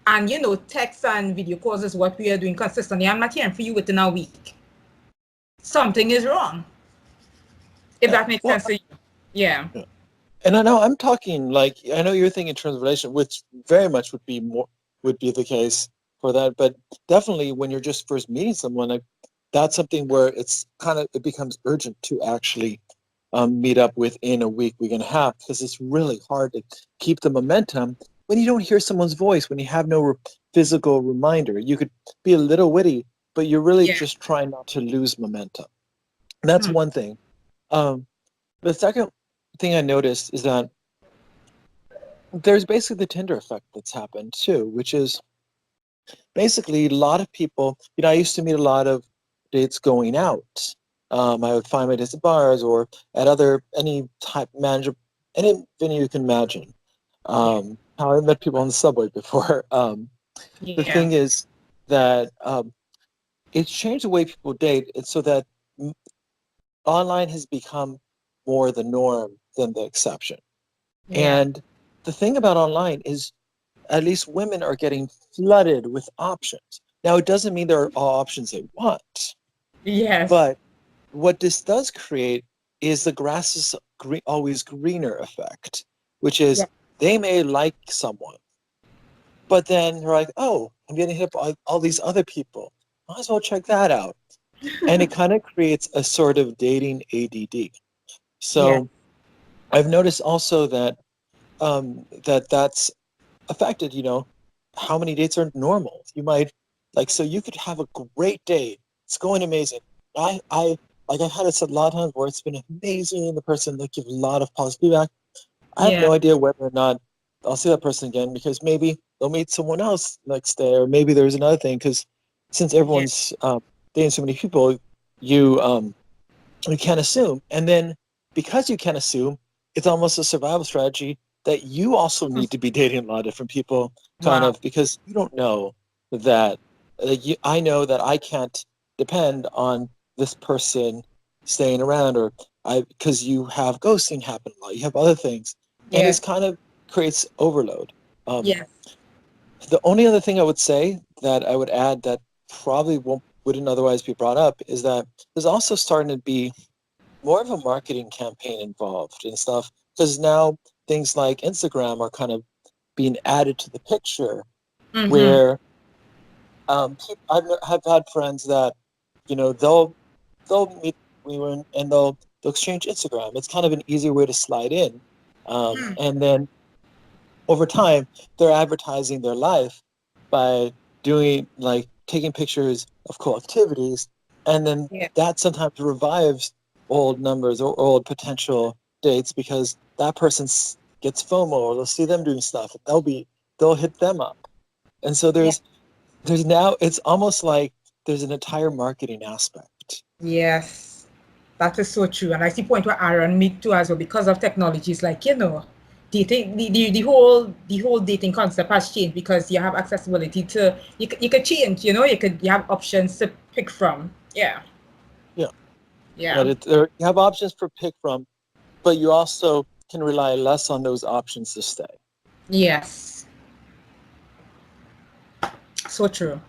And text and video calls is what we are doing consistently. I'm not hearing for you within a week. Something is wrong. If Yeah. that makes Well, sense to you. Yeah. yeah. And I know I'm talking like I know you're thinking in terms of relation, which very much would be the case for that. But definitely when you're just first meeting someone, like that's something where it becomes urgent to actually meet up within a week, week and a half, because it's really hard to keep the momentum when you don't hear someone's voice, when you have no physical reminder. You could be a little witty, but you're really Yeah. just trying not to lose momentum. And that's Hmm. one thing. Um, the second thing I noticed is that there's basically the Tinder effect that's happened too, which is basically a lot of people, I used to meet a lot of dates going out. I would find my dates at bars or at any type manager, any venue you can imagine. Yeah. How I met people on the subway before. The Yeah. thing is that it's changed the way people date. It's so that online has become more the norm than the exception. Yeah. And the thing about online is at least women are getting flooded with options. Now, it doesn't mean they're all options they want, Yes. but what this does create is the grass is always greener effect, which is Yeah. they may like someone, but then they're like, oh, I'm getting hit by all these other people. Might as well check that out. And it kind of creates a sort of dating ADD. Yeah. So I've noticed also that that's affected, how many dates are normal. You might so you could have a great date. It's going amazing. I like I've had it a lot of times where it's been amazing. The person that gives a lot of positive feedback. I have Yeah. no idea whether or not I'll see that person again because maybe they'll meet someone else next day, or maybe there's another thing. Because since Yeah. everyone's dating so many people, you you can't assume. And then because you can't assume, it's almost a survival strategy that you also need to be dating a lot of different people, kind Wow. of because you don't know that I know that I can't depend on this person staying around, or I because you have ghosting happen a lot, you have other things, and it's Yes. kind of creates overload. Um, Yes. the only other thing I would say that I would add that probably wouldn't otherwise be brought up is that there's also starting to be more of a marketing campaign involved and stuff because now things like Instagram are kind of being added to the picture Mm-hmm. where I've had friends that they'll meet anyone and they'll exchange Instagram. It's kind of an easier way to slide in, and then over time they're advertising their life by doing like taking pictures of cool activities, and then Yeah. that sometimes revives old numbers or old potential dates because that person gets FOMO or they'll see them doing stuff. They'll hit them up, and so Yeah. there's now it's almost like there's an entire marketing aspect. Yes. That is so true. And I see point where Aaron meet too as well because of technologies like, dating the whole dating concept has changed because you have accessibility to you could change, you have options to pick from. Yeah. Yeah, Yeah. you have options for pick from, but you also can rely less on those options to stay. Yes. So true.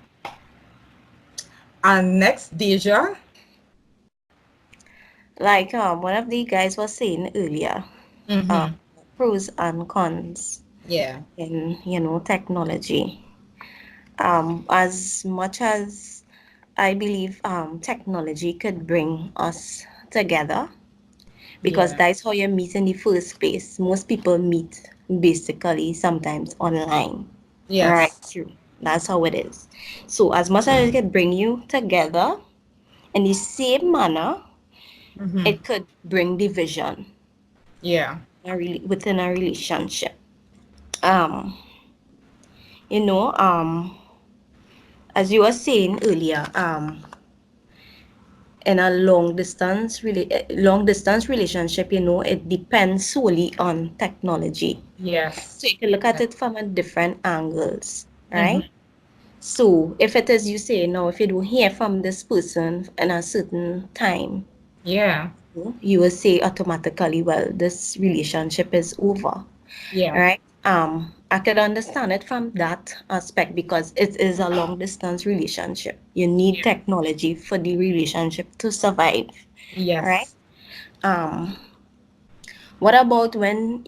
And next, Deja. like one of the guys was saying earlier, Mm-hmm. pros and cons Yeah. in technology. As much as I believe technology could bring us together, because Yeah. that's how you meet in the first place. Most people meet basically sometimes online. Right, Yes. true. That's how it is. So as much as it could bring you together in the same manner, Mm-hmm. it could bring division Yeah. within a relationship. Um, you know, as you were saying earlier, in a long distance relationship, it depends solely on technology. Yes. So you can look at it from a different angles, Mm-hmm. right? So if it is you say no, if you don't hear from this person in a certain time, Yeah. you will say automatically, well, this relationship is over, Yeah. right? I could understand it from that aspect because it is a long distance relationship. You need Yeah. technology for the relationship to survive, right? Yes. Um, what about when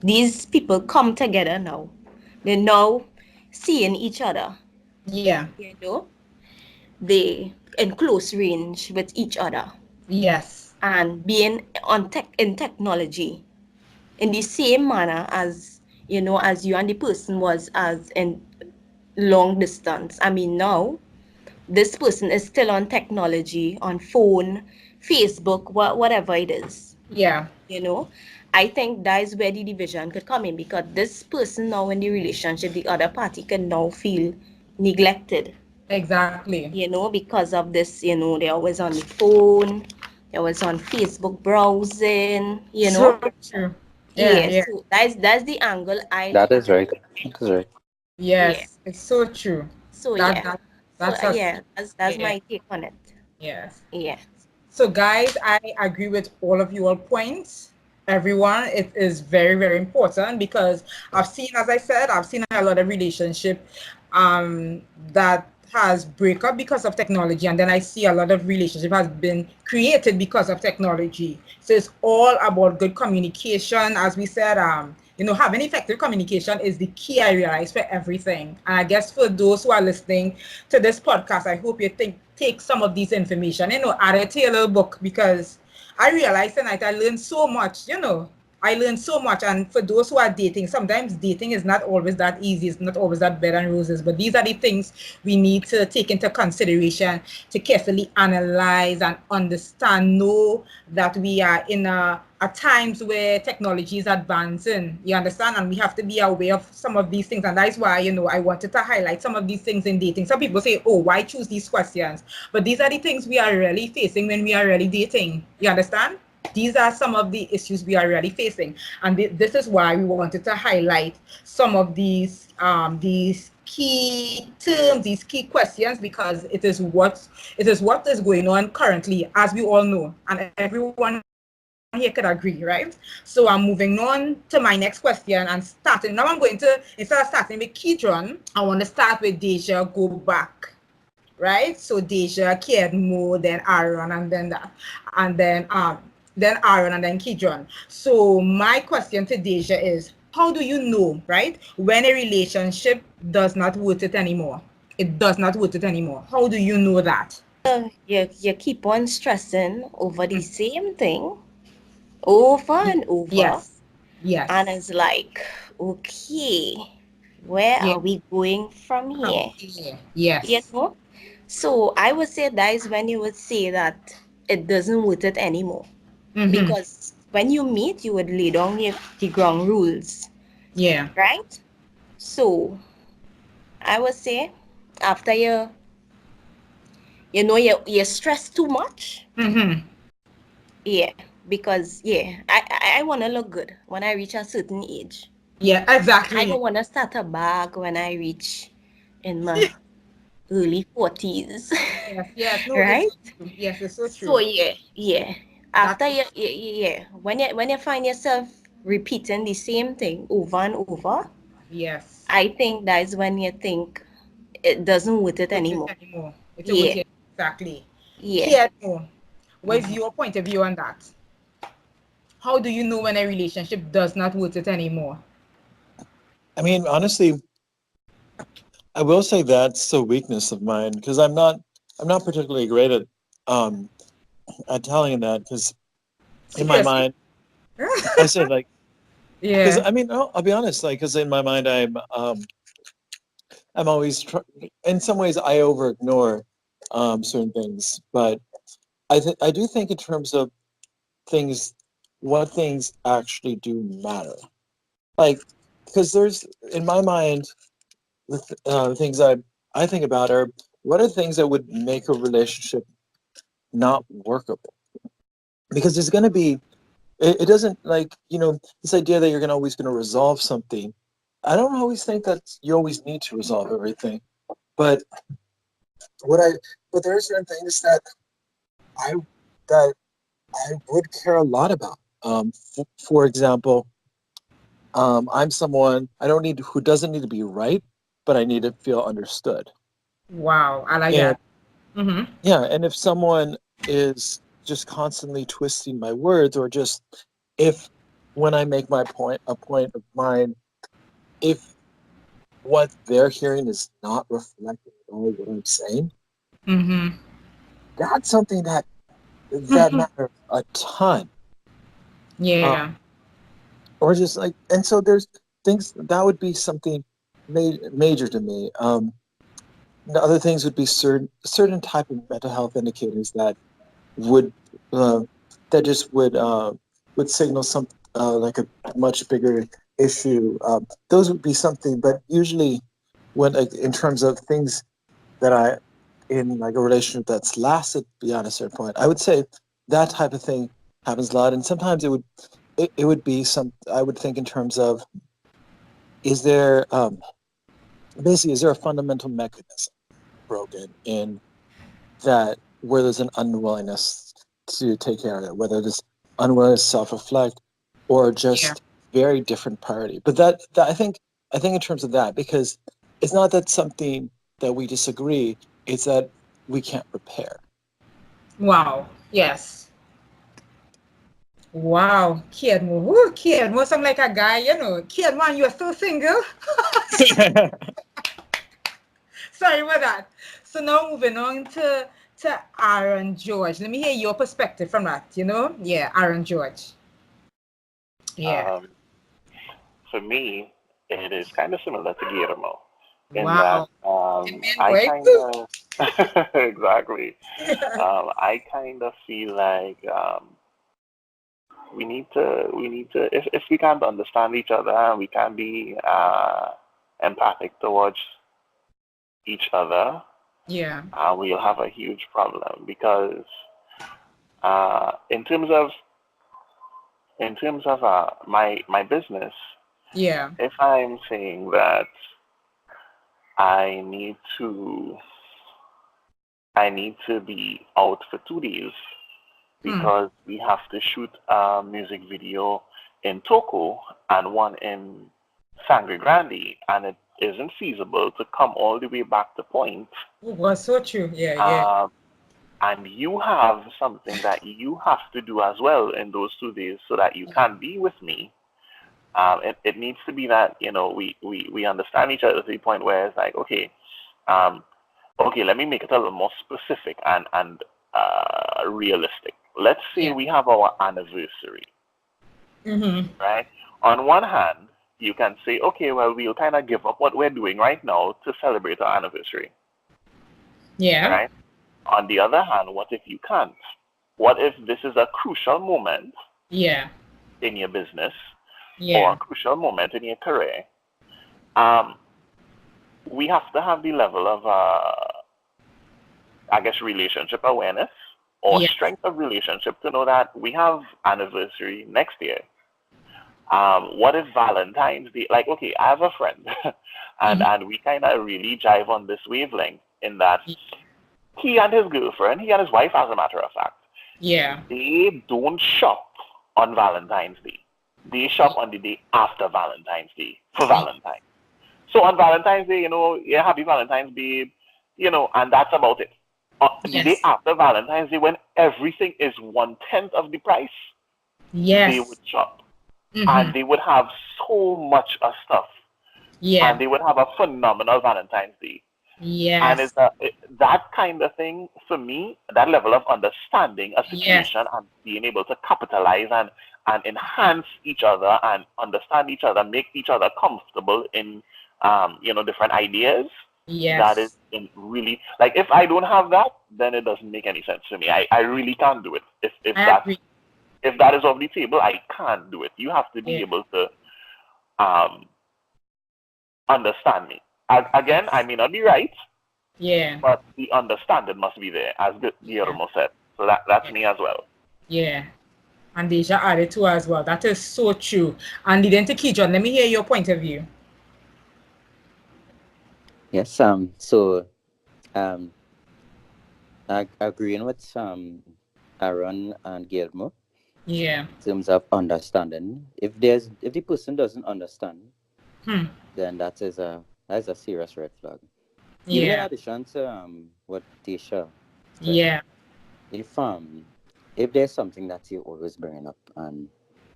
these people come together now? They're now seeing each other, Yeah. you know, they in close range with each other Yes. and being in technology in the same manner as as you and the person was as in long distance. I mean, now this person is still on technology, on phone, Facebook, whatever it is, Yeah. you know. I think that is where the division could come in, because this person now in the relationship, the other party can now feel neglected, Exactly. because of this, they're always on the phone, they're always on Facebook browsing, So true. Yeah. yeah. Yeah. So that's the angle I That look is at it right. from. That is right. Yeah. Yes. It's so true. So That yeah. that So that's a yeah, that's yeah. my take on it. Yes. Yeah. So, guys, I agree with all of your points. Everyone, it is very, very important because I've seen, as I said, I've seen a lot of relationship that has break up because of technology, and then I see a lot of relationship has been created because of technology. So it's all about good communication, as we said. Having effective communication is the key, I realize, for everything. And I guess for those who are listening to this podcast, I hope you take some of these information, add it to your little book, because I realized tonight I learned so much, I learned so much. And for those who are dating, sometimes dating is not always that easy. It's not always that bed and roses. But these are the things we need to take into consideration to carefully analyze and understand, know that we are in a times where technology is advancing. You understand? And we have to be aware of some of these things. And that's why, I wanted to highlight some of these things in dating. Some people say, oh, why choose these questions? But these are the things we are really facing when we are really dating. You understand? These are some of the issues we are really facing, and this is why we wanted to highlight some of these key terms, these key questions, because it is what is going on currently, as we all know, and everyone here could agree, right? So I'm moving on to my next question and starting. Now I'm going to, instead of starting with Kidron, I want to start with Deja, go back, right? So Deja, Kiedmo, then Aaron, and then that, and then Aaron, and then Kidron. So my question to Deja is, how do you know, right, when a relationship does not worth it anymore? It does not worth it anymore. How do you know that? You keep on stressing over the same thing over and over, Yes. and Yes. it's like, okay, where Yeah. are we going from From here? here. You Yes. know? So I would say that is when you would say that it doesn't worth it anymore. Mm-hmm. Because when you meet, you would lay down the ground rules, Yeah. right? So I would say after you stress too much, Mm-hmm. yeah, because I want to look good when I reach a certain age. Yeah, I don't exactly. want to start a bag when I reach in my early 40s, Yes, yes. No, it's right? so true. Yes, it's so So true. yeah. That After when you find yourself repeating the same thing over and over, yes. I think that is when you think it doesn't worth it With it anymore. anymore. It's a with Yeah, it exactly. yeah. Kiedmo. What is your point of view on that? How do you know when a relationship does not worth it anymore? I mean, honestly, I will say that's a weakness of mine because I'm not particularly great at telling that because in my Seriously? mind, I say like because Yeah. I mean I'll be honest, like because in my mind I'm always in some ways I over ignore certain things, but I do think in terms of things, what things actually do matter, like because there's in my mind the things I think about are what are things that would make a relationship not workable, because there's going to be it doesn't like this idea that you're gonna always going to resolve something. I don't always think that you always need to resolve everything, but what I but there are certain things I that I would care a lot about. For example, I'm someone I don't need who doesn't need to be right, but I need to feel understood. Wow, I like And that. Mm-hmm. yeah, and if someone is just constantly twisting my words, or just if when I make my point a point of mine, if what they're hearing is not reflecting at all what I'm saying, Mm-hmm. that's something that matters a ton. Uh, Yeah. or just like, and so there's things that would be something major to me. The other things would be certain type of mental health indicators would uh, that just would signal some like a much bigger issue. Those would be something, but usually when like in terms of things that I in like a relationship that's lasted beyond a certain point, I would say that type of thing happens a lot. And sometimes it would be some I would think in terms of is there basically is there a fundamental mechanism broken in that where there's an unwillingness to take care of it, whether it's unwillingness to self-reflect or Yeah. just very different priority. But that I think in terms of that, because it's not that something that we disagree, it's that we can't repair. Wow. Yes. Wow. Kiedmo. Woo, Kiedmo sound like a guy, Kiedmo, you're still single? Sorry about that. So now moving on to Aaron George. Let me hear your perspective from that. Yeah, Aaron George. Yeah. Um, for me, it is kind of similar to Guillermo in that Wow. And men I boy kind too. of exactly. I kind of feel like we need to if we can't understand each other and we can't be empathic towards each other, Yeah. we'll have a huge problem because uh, in terms of my business, Yeah. if I'm saying that I need to I need to be out for 2 days Hmm. because we have to shoot a music video in Toko and one in Sangre Grande, and it isn't feasible to come all the way back to Point. Oh, was so true. Yeah, yeah. Um, and you have something that you have to do as well in those 2 days so that you can be with me. It needs to be that we understand each other to the point where it's like um, okay, let me make it a little more specific and realistic. Let's say Yeah. we have our anniversary, Mm-hmm. right? On one hand, you can say, okay, well, we'll kind of give up what we're doing right now to celebrate our anniversary, Yeah. right? On the other hand, what if you can't? What if this is a crucial moment Yeah. in your business or a Yeah. crucial moment in your career? Um, we have to have the level of, I guess, relationship awareness or Yeah. strength of relationship to know that we have anniversary next year. What if Valentine's Day? Like, okay, I have a friend, and Mm-hmm. and we kind of really jive on this wavelength in that he and his girlfriend, he and his wife, as a matter of fact, Yeah. they don't shop on Valentine's Day. They shop on the day after Valentine's Day for Valentine's. So on Valentine's Day, yeah, happy Valentine's, babe, and that's about it. The day Yes. after Valentine's Day, when everything is 1/10 of the price, they Yes. would shop Mm-hmm. and they would have so much stuff and Yeah. they would have a phenomenal Valentine's Day. And Yes. that kind of thing for me, that level of understanding a Yes. situation and being able to capitalize and enhance each other and understand each other, make each other comfortable in different ideas. That is Yes. really like if I don't have that, then it doesn't make any sense to me. I really can't do it. I agree. If that is off the table, I can't do it. You have to be Yeah. able to um, understand me. Again, I Yes. may not be right, Yeah. but the understanding must be there, as Yeah. Guillermo said. So that's Yeah. me as well. Yeah. And Deja added to as well. That is so true. And leading to Kijon, let me hear your point of view. Yes. So um, agreeing with Aaron and Guillermo Yeah. in terms of understanding. If the person doesn't understand, Hmm. then that's a serious red flag. Even in Yeah. addition to what Tisha said, Yeah. if if there's something that you always bringing up and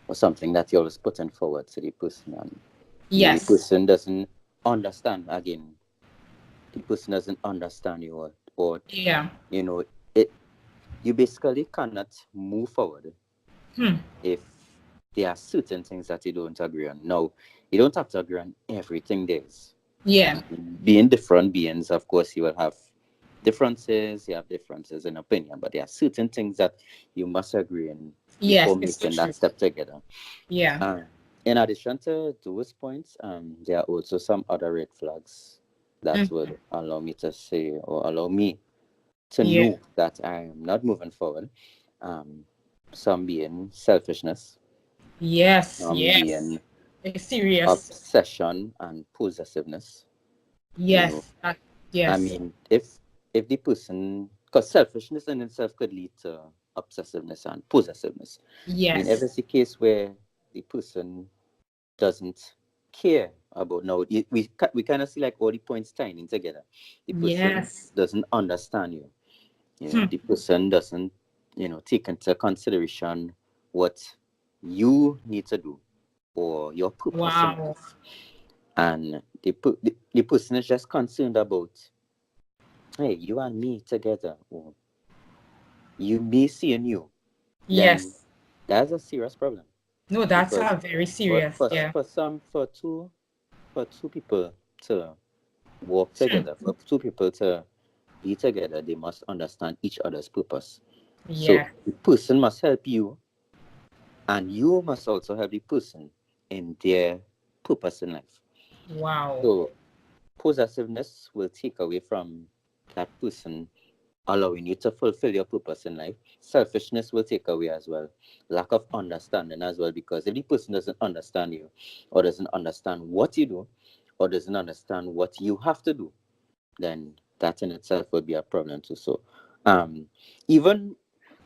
or something that you're always putting forward to the person and the Yes. person doesn't understand again, the person doesn't understand you or Yeah. you know it you basically cannot move forward Hmm. if there are certain things that you don't agree on. No, you don't have to agree on everything there's. Yeah. Being different beings, of course, you will have differences, you have differences in opinion, but there are certain things that you must agree on Yes. before It's so making true. that step together. Yeah. Uh, in addition to those points, there are also some other red flags that Mm. would allow me to say or allow me to Yeah. know that I am not moving forward. Um, some being selfishness, Yes. some Yes. being It's serious. obsession and possessiveness. You know, Yes. I Yes. mean, if the person, because selfishness in itself could lead to obsessiveness and possessiveness. I mean, if Yes. it's a case where the person doesn't care about now, we kind of see like all the points tying together. The person Yes. doesn't understand you. Hmm. The person doesn't take into consideration what you need to do or your purpose in Wow. life, and the person is just concerned about, hey, you and me together, or you me seeing you, then Yes. that's a serious problem. No, that's Because very for serious. for, Yeah. for some for two people to work Hmm. together, for two people to be together, they must understand each other's purpose. So Yeah. the person must help you, and you must also help the person in their purpose in life. Wow. So possessiveness will take away from that person allowing you to fulfill your purpose in life. Selfishness will take away as well. Lack of understanding as well, because if the person doesn't understand you, or doesn't understand what you do, or doesn't understand what you have to do, then that in itself would be a problem too. So, um, even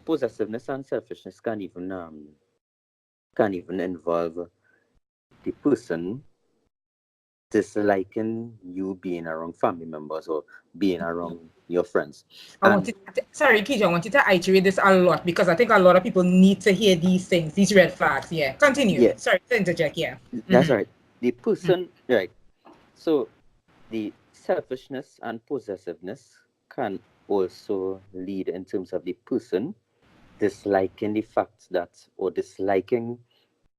possessiveness and selfishness can even involve the person disliking you being around family members or being around your friends. I And wanted, sorry, Kija, I wanted to iterate this a lot because I think a lot of people need to hear these things, these red flags. Yeah. Continue. yeah, Sorry to interject. Yeah. that's Mm-hmm. right. The person, right. So the selfishness and possessiveness can also lead in terms of the person disliking the fact that, or disliking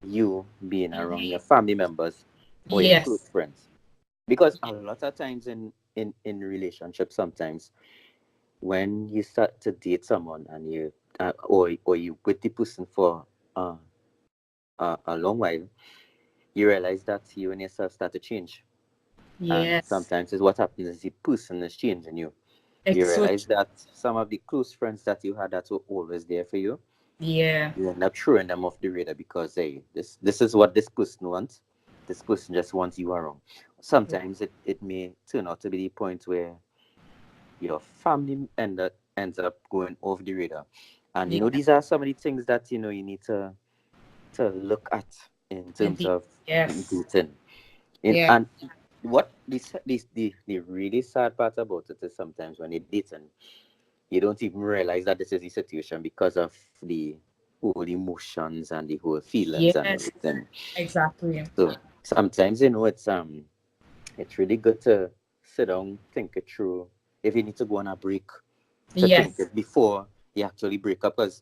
you being around your family members or your close Yes. friends. Because a lot of times in relationships, sometimes when you start to date someone and you or you with the person for uh, a long while, you realize that you and yourself start to change. And Yes. sometimes is what happens is the person is changing you. You It's so realize true. that some of the close friends that you had that were always there for you, Yeah. you end up throwing them off the radar because hey, this is what this person wants. This person just wants you around. Sometimes it may turn out to be the point where your family ends up going off the radar. And Yeah. these are some of the things that you need to look at in terms Indeed. of Yes. dating. Yeah. And what the really sad part about it is sometimes when you're dating, you don't even realize that this is the situation because of the whole emotions and the whole feelings and Yes, everything. exactly. So sometimes it's really good to sit down, think it through. If you need to go on a break, to think Yes, it before you actually break up, because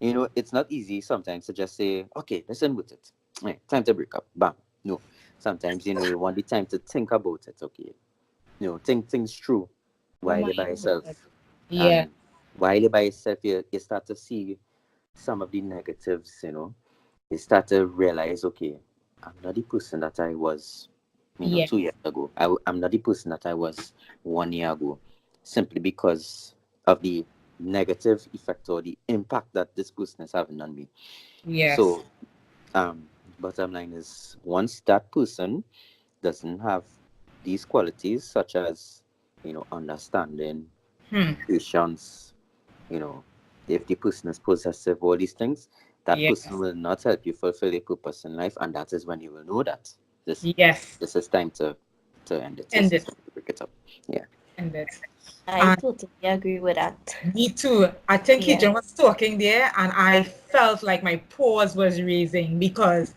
it's not easy sometimes to just say, okay, listen with it. Right, time to break up. Bam. No. Sometimes you want the time to think about it, okay. Think things through oh while my you're by God. yourself. Yeah, And while you're by yourself, you start to see some of the negatives, you start to realize, okay, I'm not the person that I was, yeah, 2 years ago. I'm not the person that I was 1 year ago, simply because of the negative effect or the impact that this person is having on me. yes. So, um, bottom line is, once that person doesn't have these qualities, such as, understanding, Hmm. patience, if the person is possessive, all these things, that Yes, person will not help you fulfill your purpose in life, and that is when you will know that this yes. this is time to end it. This And is it, time to break it up. Yeah. and it. I And totally agree with that. me too. I think Yeah. Hijab was talking there, and I felt like my pores was raising because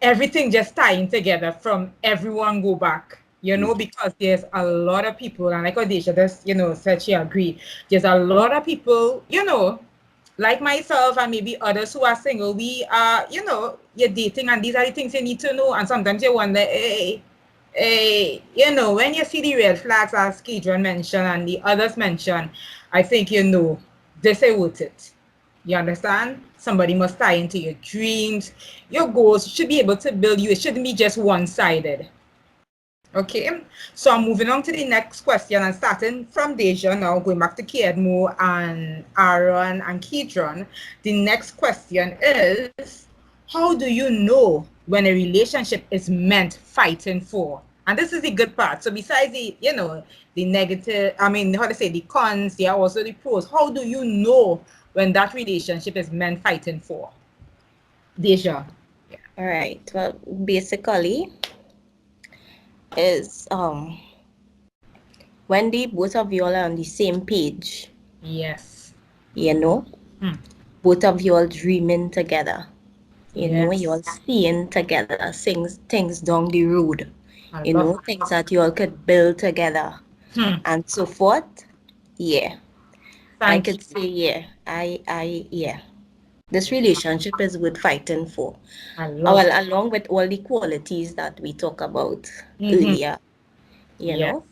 everything just tying together from everyone go back, Mhm. because there's a lot of people, and like Odisha just, said she agreed. There's a lot of people, like myself and maybe others who are single. We are, you're dating, and these are the things you need to know. And sometimes you wonder, when you see the red flags as Kedron mentioned and the others mentioned, I think this is worth it. You understand? Somebody must tie into your dreams. Your goals should be able to build you. It shouldn't be just one-sided. Okay, so I'm moving on to the next question and starting from Deja now, going back to Kiedmo and Aaron and Kedron. The next question is, how do you know when a relationship is meant fighting for? And this is the good part. So besides the negative, I mean, how to say, the cons, there are also the pros. How do you know when that relationship is meant fighting for? Deja. Yeah. All right. Well, basically, is when the both of you all are on the same page, Yes. you know, Hmm. both of you all dreaming together, you all Yes. seeing together things down the road, I love things that you all could build together that. Hmm. and so forth. Yeah, I Thank you. could say yeah. This relationship is worth fighting for. I love that. Along with all the qualities that we talked about Mm-hmm. earlier, you Yes. know,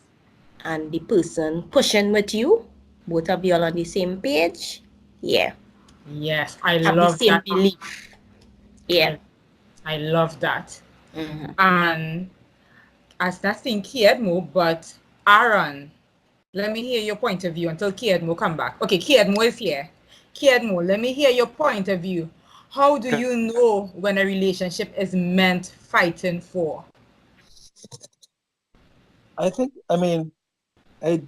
and the person pushing with you, both of you all on the same page. Yeah, Yes. I have the love same that. belief. Yeah. I I love that. Mhm. And as that's in Kiedmo, but Aaron, let me hear your point of view until Kiedmo come back. Okay, Kiedmo is here. Kiedmo, let me hear your point of view. How do you know when a relationship is meant fighting for? I think, I mean, I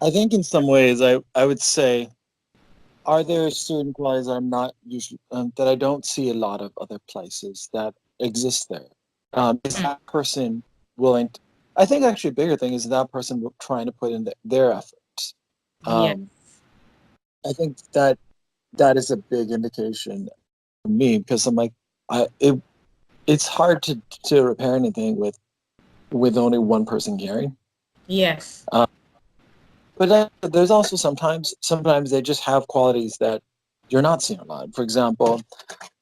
I think in some ways I would say, are there certain qualities that I'm not usually that I don't see a lot of other places that exist there? Is Mm. that person willing to, I think actually a bigger thing is that person trying to put in their efforts. Yes. I think that is a big indication for me because I'm like, it's hard to repair anything with only one person caring. Yes. Um, but then there's also sometimes they just have qualities that you're not seeing a lot. For example,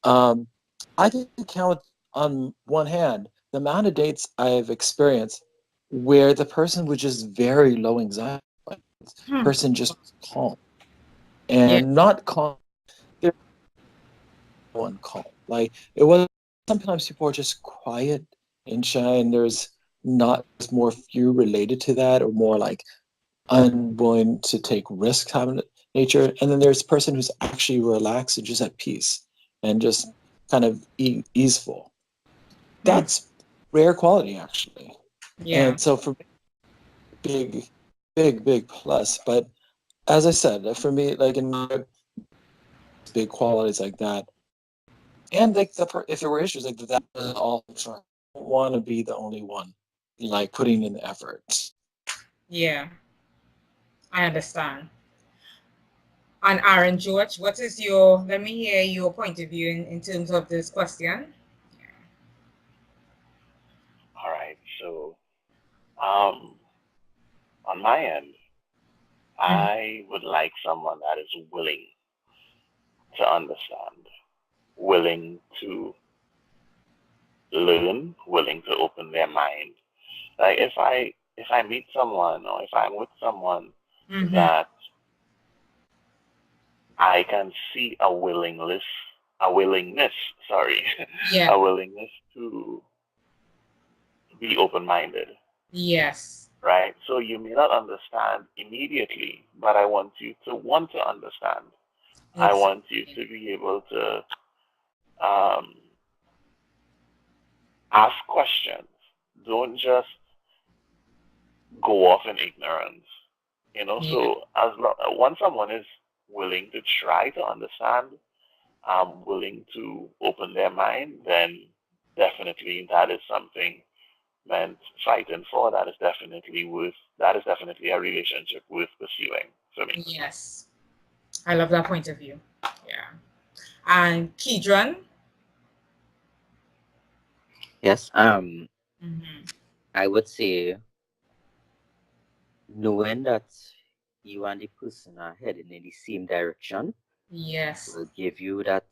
um, I can count on one hand the amount of dates I've experienced where the person was just very low anxiety. Like, Hmm. person just calm Yeah. and not calm. There's one calm. Like it was sometimes people are just quiet and shy, and there's not there's more few related to that, or more like unwilling to take risks having nature. And then there's a person who's actually relaxed and just at peace and just kind of easeful. Hmm. That's rare quality actually. Yeah. And so for me, big, big plus. But as I said, for me, like in my big qualities like that, and like if there were issues like that, was all trying. I don't want to be the only one, like putting in the effort. Yeah. I understand. And Aaron George, what is your, let me hear your point of view in terms of this question. All right. So, um, on my end, Mhm. I would like someone that is willing to understand, willing to learn, willing to open their mind. Like if I meet someone or if I'm with someone Mm-hmm. that I can see a willingness, sorry, Yeah. a willingness to be open-minded, Yes. right? So you may not understand immediately, but I want you to want to understand. I want you Exactly. to be able to um, ask questions. Don't just go off in ignorance. Yeah. So once someone is willing to try to understand, willing to open their mind, then definitely that is something meant fighting for. That is definitely a relationship worth pursuing for me. Yes. I love that point of view. Yeah. And Kidron. Yes. Mm-hmm. I would say knowing that you and the person are heading in the same direction Yes. will give you that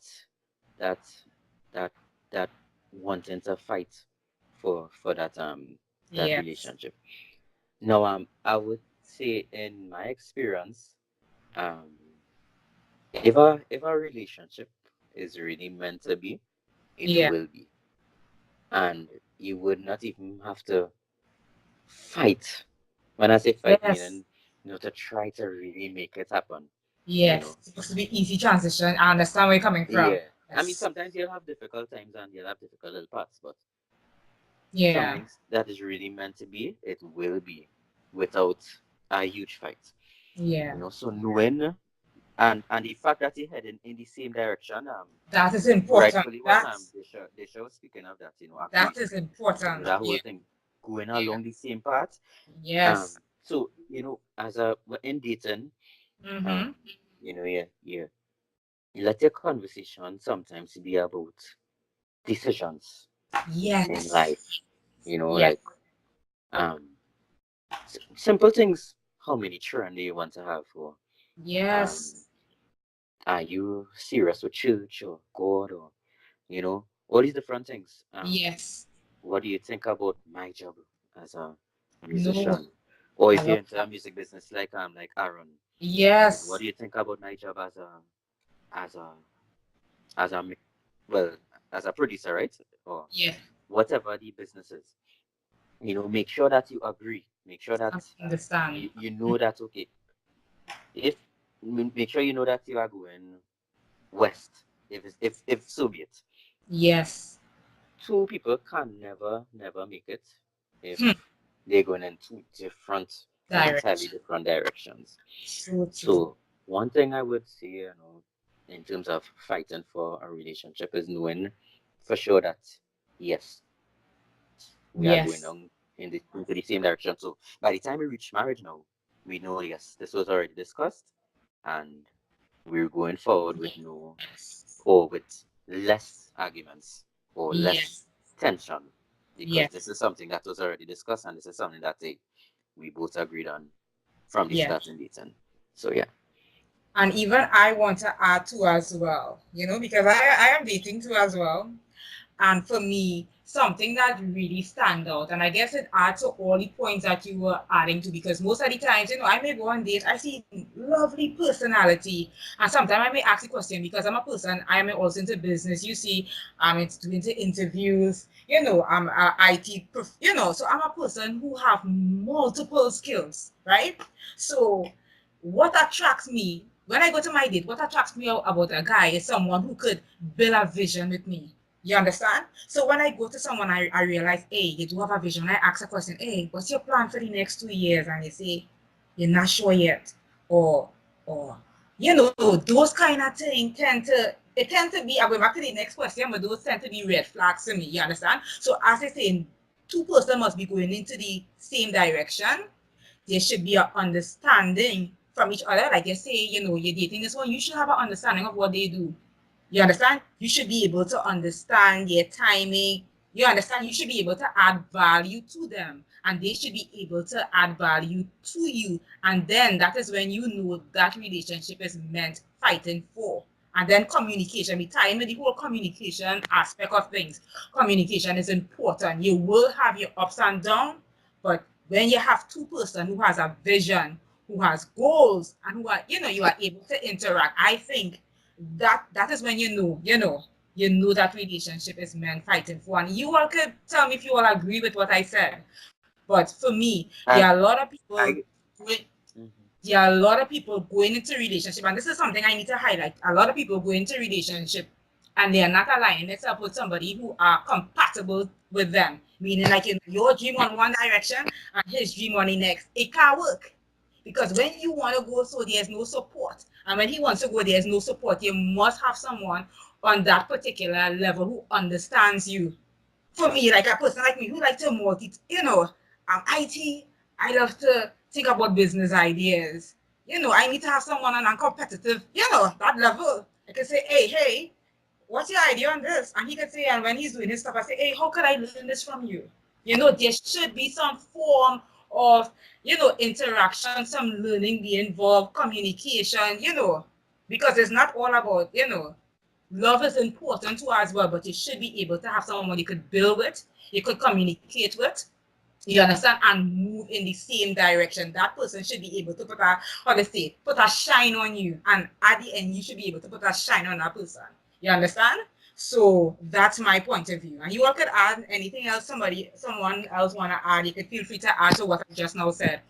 that that wanting to fight for that Yes. relationship. Now, I would say in my experience, um, if a relationship is really meant to be, it Yeah. will be, and you would not even have to fight. When I say fight, Yes. meaning to try to really make it happen. You Yes. know, It's supposed to be easy transition. I understand where you're coming from. yeah. I mean, Yes. sometimes you'll have difficult times and you'll have difficult little parts, but Yeah. something that is really meant to be, it will be without a huge fight. Yeah. So knowing and the fact that you're heading in the same direction, That is important. rightfully what That's they show speaking of that, that agree. is important. That Yeah. whole thing going Yeah. along the same path. Yes. So as a in dating, Mm-hmm. um, you let your conversation sometimes be about decisions in Yes. life. Yes. Like um simple things. How many children do you want to have? Or um, Yes. are you serious with church or God or all these different things? Yes. What do you think about my job as a No. musician? Or I if you're love into a that. music business like Aaron, what Yes. do you think about my job as a as a mi- well as a producer, right? Or Yeah. whatever the business is. Make sure that you agree. Make sure that I understand. you know that okay. If make sure you know that you are going west. If so be it. Yes. Two people can never make it if Hmm. they're going in two different, entirely Direction. different directions. So true. So one thing I would say, in terms of fighting for a relationship is knowing for sure that yes, we are going Yes. on into the same direction. So by the time we reach marriage now, we know yes, this was already discussed and we're going forward with no Yes. or with less arguments or less Yes. tension because this Yes. is something that was already discussed and this is something that we both agreed on from the Yes. starting dating. So yeah. And even I want to add to as well, because I am dating too as well. And for me, something that really stand out, and I guess it adds to all the points that you were adding to, because most of the times, I may go on dates, I see lovely personality, and sometimes I may ask the question because I'm a person, I am also into business. You see, I'm into interviews, I'm a IT, so I'm a person who have multiple skills, right? So what attracts me when I go to my date, what attracts me about a guy is someone who could build a vision with me. You understand? So when I go to someone, I realize, hey, you do have a vision. I ask a question, hey, what's your plan for the next 2 years? And you say, you're not sure yet. Or those kind of things tend to be, I'll go back to the next question, but those tend to be red flags to me. You understand? So as I say, two persons must be going into the same direction. There should be an understanding from each other. Like you say, you're dating this one, you should have an understanding of what they do. You understand? You should be able to understand their timing. You understand? You should be able to add value to them, and they should be able to add value to you. And then that is when you know that relationship is meant fighting for. And then communication, we tie into the whole communication aspect of things. Communication is important. You will have your ups and downs, but when you have two person who has a vision, who has goals, and who are, you are able to interact, I think that is when you know that relationship is meant fighting for. And you all could tell me if you all agree with what I said. But for me, there And are a lot of people I with mhm. there are a lot of people going into relationship, and this is something I need to highlight. A lot of people go into relationship and they are not aligning themselves with somebody who are compatible with them. Meaning, like your dream on one direction and his dream on the next. It can't work. Because when you want to go, so there's no support. And when he wants to go, there's no support. You must have someone on that particular level who understands you. For me, like a person like me who like to I'm IT, I love to think about business ideas. I need to have someone on a competitive, that level. I can say, hey, what's your idea on this? And he can say, and when he's doing his stuff, I say, hey, how could I learn this from you? There should be some form of, interaction, some learning be involved, communication, because it's not all about, love is important too as well, but you should be able to have someone you could build with, you could communicate with, you understand, and move in the same direction. That person should be able to put a shine on you. And at the end, you should be able to put a shine on that person. You understand? So that's my point of view. And you all could add anything else someone else wanna add. You could feel free to add to what I just now said.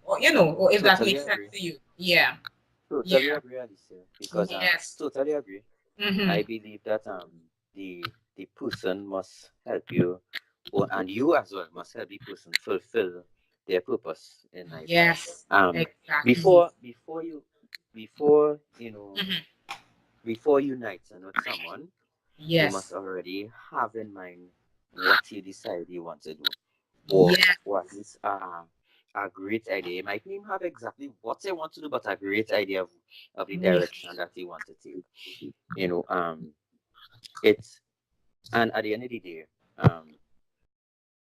Or or if that Totally makes sense agree. to you. Yeah. Totally Yeah. agree, Alicia. Because Yes. totally agree. I Mm-hmm. believe that the the person must help you, and you as well must help the person fulfill their purpose in life. Yes. Um, Exactly. before Mm-hmm. before uniting with someone, you must Yes. already have in mind what you decide you want to do, Yes. or at least a great idea. You might even have exactly what you want to do, but a great idea of the direction that you want to take. You know, it's and at the end of the day,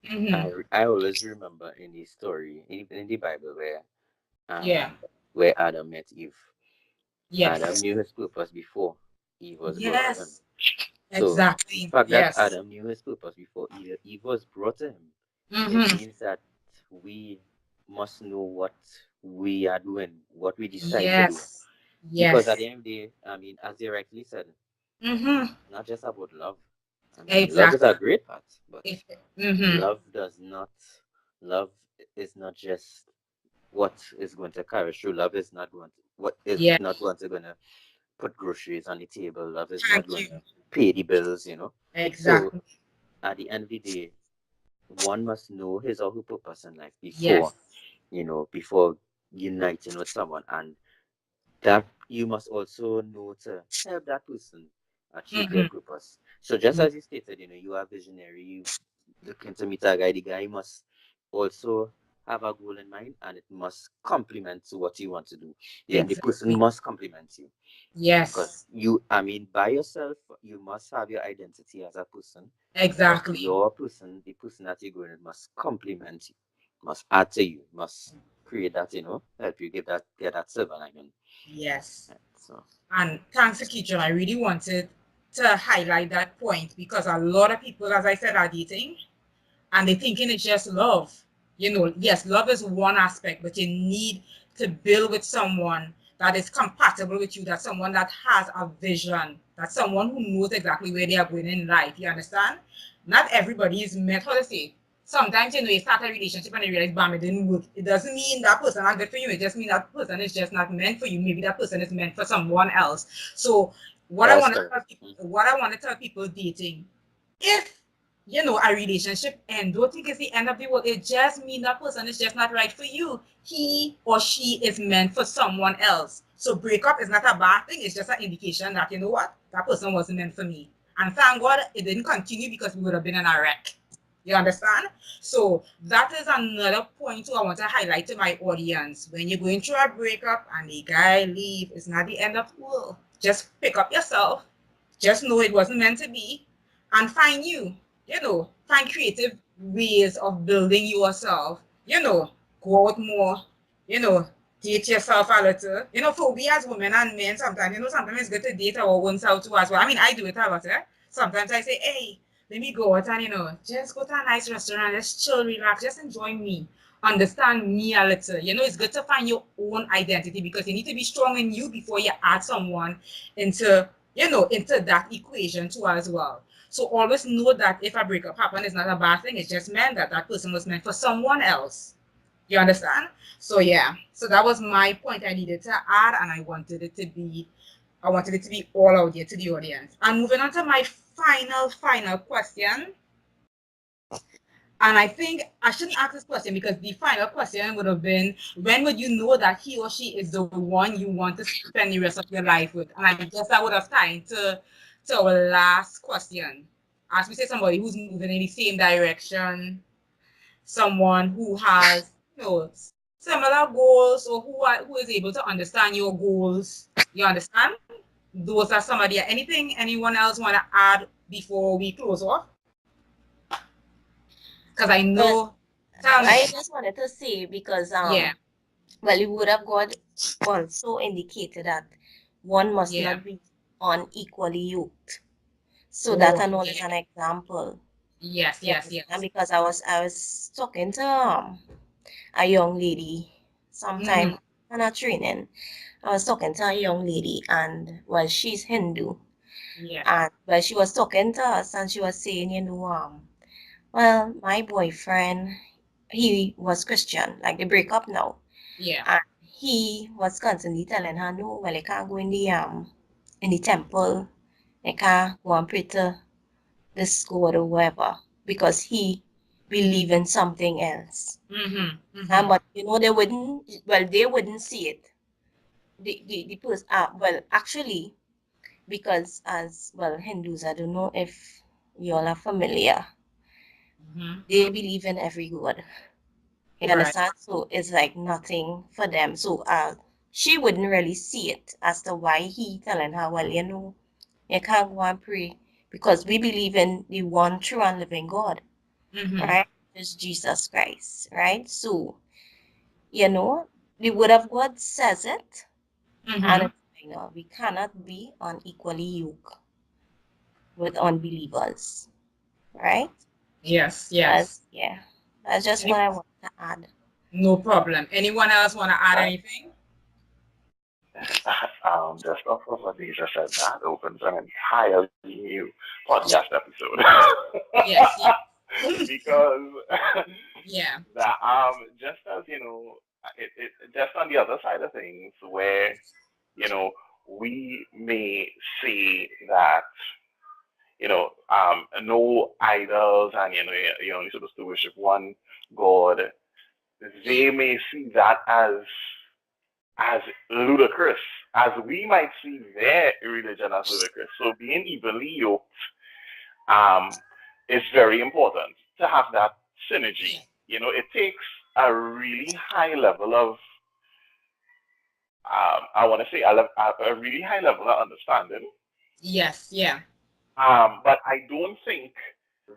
Mm-hmm. I always remember in the story in the Bible Yeah. where Adam met Eve. Adam Yes. knew his purpose before Eve was brought to him. Yes. So the Exactly. fact that Yes. Adam knew his purpose before Eve was brought to him, it Mm-hmm. means that we must know what we are doing, what we decide to do. Yes. Because at Yes. the end of the day, I mean, as you rightly said, Mm-hmm. not just about love. I mean, love is Exactly. a great part, but If, mm-hmm. love does not, love is not just what is going to carry through. Love is not going to, what is Yeah. not going to put groceries on the table. Love is not Thank going you. to pay the bills. So Exactly. at the end of the day, one must know his or her purpose in life Yes. before uniting with someone, and that you must also know to help that person achieve their Mm-hmm. purpose. So just as you stated, you are visionary, you looking to meet a guy, the guy must also have a goal in mind and it must complement to what you want to do. Yeah, the person Exactly. must complement you. Yes. Because by yourself, you must have your identity as a person, but Exactly. your person, the person that you're going with, must complement you, must add to you, must create that, help you get that silver lining. Yes. Yeah, so And thanks, Akijo. I really wanted to highlight that point because a lot of people, as I said, are dating and they're thinking it's just love. Yes, love is one aspect, but you need to build with someone that is compatible with you, that's someone that has a vision, that's someone who knows exactly where they are going in life. You understand? Not everybody is meant for the same. Sometimes, you start a relationship and you realize, bam, it didn't work. It doesn't mean that person not good for you. It just means that person is just not meant for you. Maybe that person is meant for someone else. So, what I that's want to correct. tell people, what I want to tell people dating, if a relationship and don't think it's the end of the world. It just means that person is just not right for you. He or she is meant for someone else. So breakup is not a bad thing. It's just an indication that, you know what, that person wasn't meant for me. And thank God it didn't continue because we would have been in a wreck. You understand? So that is another point too I want to highlight to my audience. When you're going through a breakup and the guy leave, it's not the end of the world. Just pick up yourself. Just know it wasn't meant to be, and find find creative ways of building yourself. Go out more. You know, date yourself a little. For we as women and men, sometimes sometimes it's good to date our own self too as well. I mean, I do it a lot. Sometimes I say, hey, let me go out and just go to a nice restaurant, just chill, relax, just enjoy me, understand me a little. It's good to find your own identity because you need to be strong in you before you add someone into into that equation too as well. So always know that if a breakup happened, it's not a bad thing. It's just meant that that person was meant for someone else. You understand? So yeah. So that was my point I needed to add, and I wanted it to be all out there to the audience. And moving on to my final question. And I think I shouldn't ask this question because the final question would have been, when would you know that he or she is the one you want to spend the rest of your life with? And I guess that would have tied to our last question. As we say, somebody who's moving in the same direction, someone who has, similar goals, or who is able to understand your goals. You understand? Those are some of the anyone else want to add before we close off? Because I know. Well, Tell me. I just wanted to say because Yeah. well, the word of God also indicated that one must Yeah. not be unequally yoked. So that Oh, another is yeah. an example. Yes, You yes, understand? yes. Because I was talking to a young lady sometime on a training. I was talking to a young lady, and well, she's Hindu, Yeah. and well, she was talking to us, and she was saying, well, my boyfriend, he was Christian, like they break up now, Yeah. and he was constantly telling her, no, well, I can't go in the temple, I can't go and pray to this God or whatever, because he believe in something else. But they wouldn't see it. The person, well, actually, because as well, Hindus, I don't know if you all are familiar, they believe in every God. You Right. understand? So it's like nothing for them. So she wouldn't really see it as to why he telling her, well, you can't go and pray because we believe in the one true and living God, right? It's Jesus Christ, right? So, the word of God says it, and it's, we cannot be unequally yoked with unbelievers, right? Yes, yes. That's just Any, what I want to add. no problem. Anyone else want to add anything? Just off of what Lisa said, that opens an entirely new podcast episode. Yes, yes. Because Yeah. that just as it just on the other side of things where we may see that no idols, and you're only supposed to worship one God. They may see that as ludicrous, as we might see their religion as ludicrous. So being evenly yoked is very important to have that synergy. It takes a really high level of, I want to say, a really high level of understanding. Yes, yeah. But I don't think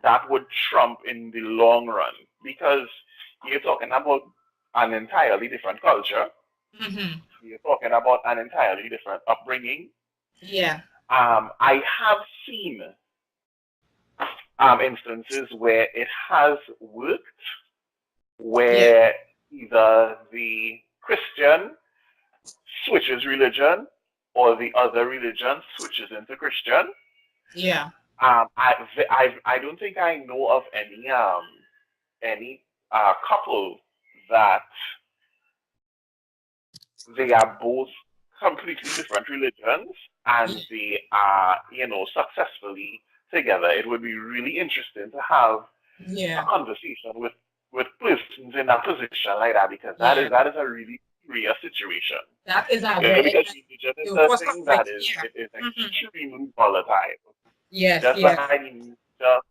that would trump in the long run because you're talking about an entirely different culture. You're talking about an entirely different upbringing. Yeah. I have seen instances where it has worked, where either the Christian switches religion or the other religion switches into Christian. Yeah. I don't think I know of any couple that they are both completely different religions and they are successfully together. It would be really interesting to have a conversation with persons in a position like that because that is a really real situation. That is a Because very religion is a thing that is it is extremely volatile. Yes, Just yes. by the nature of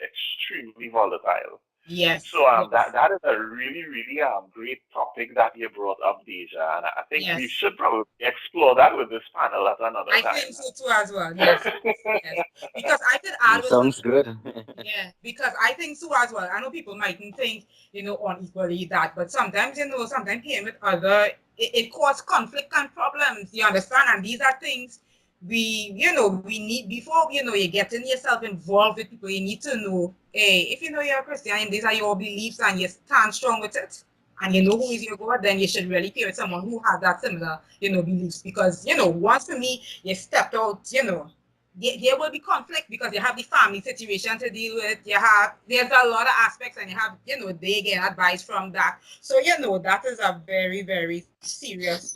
extremely volatile. Yes. So Yes. that is a really, really great topic that you brought up, Deja, and I think we Yes. should probably explore that with this panel at another I think so too as well. Yes. Yes. Yes. Because I could add with Sounds good. yeah, because I think so as well. I know people mightn't think, unequally that, but sometimes, sometimes paying with other, it causes conflict and problems. You understand? And these are things we need before, you're getting yourself involved with people. You need to know, hey, if you're a Christian and these are your beliefs and you stand strong with it, and you know who is your God, then you should really pay with someone who has that similar, beliefs. Because, once for me, you stepped out, there will be conflict because you have the family situation to deal with. There's a lot of aspects, and you have, they get advice from that. So, that is a very, very serious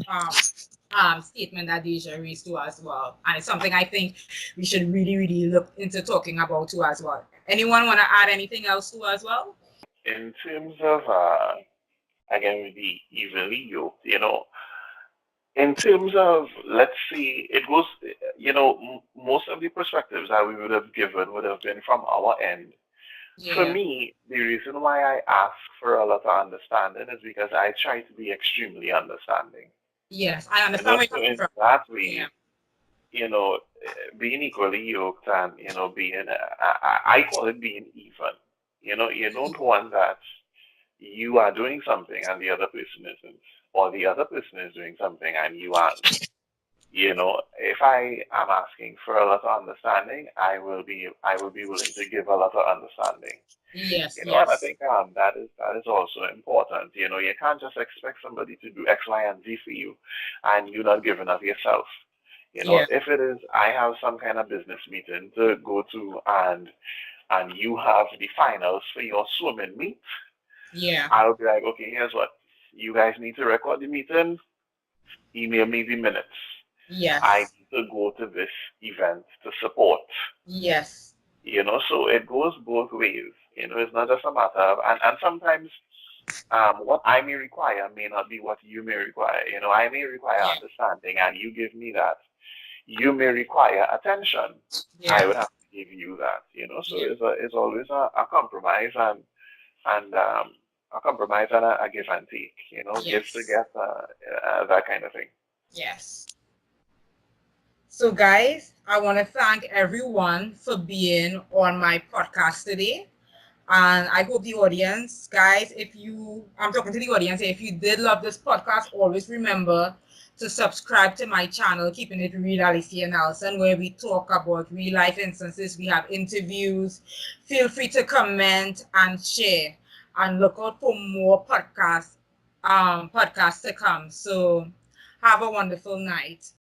statement that Deja raised to as well. And it's something I think we should really, really look into talking about too as well. Anyone want to add anything else to as well? In terms of again with the evenly yoked, in terms of, let's see, it goes, most of the perspectives that we would have given would have been from our end. For Yeah. me, the reason why I ask for a lot of understanding is because I try to be extremely understanding. Yes, I understand where you're So coming in from. that Yeah. way, being equally yoked and, being, I call it being even. You don't want that you are doing something and the other person isn't, or the other person is doing something and you aren't. If I am asking for a lot of understanding, I will be willing to give a lot of understanding. Yes, And I yes. think that is also important. You can't just expect somebody to do X, Y, and Z for you, and you're not giving of yourself. Yeah. If it is, I have some kind of business meeting to go to, and you have the finals for your swimming meet, Yeah. I'll be like, okay, here's what you guys need to record the meeting. Email me the minutes. I Yes. need to go to this event to support. Yes. So it goes both ways. It's not just a matter of, and sometimes what I may require may not be what you may require. I may require Yeah. understanding, and you give me that. You may require attention. I Yeah. would have to give you that. So Yeah. it's always a compromise, and a compromise and a give and take. Give to Yes. get, that kind of thing. Yes. So, guys, I want to thank everyone for being on my podcast today. And I hope the audience, guys, I'm talking to the audience, if you did love this podcast, always remember to subscribe to my channel, Keeping It Real, Alicia Nelson, where we talk about real life instances. We have interviews. Feel free to comment and share, and look out for more podcasts to come. So have a wonderful night.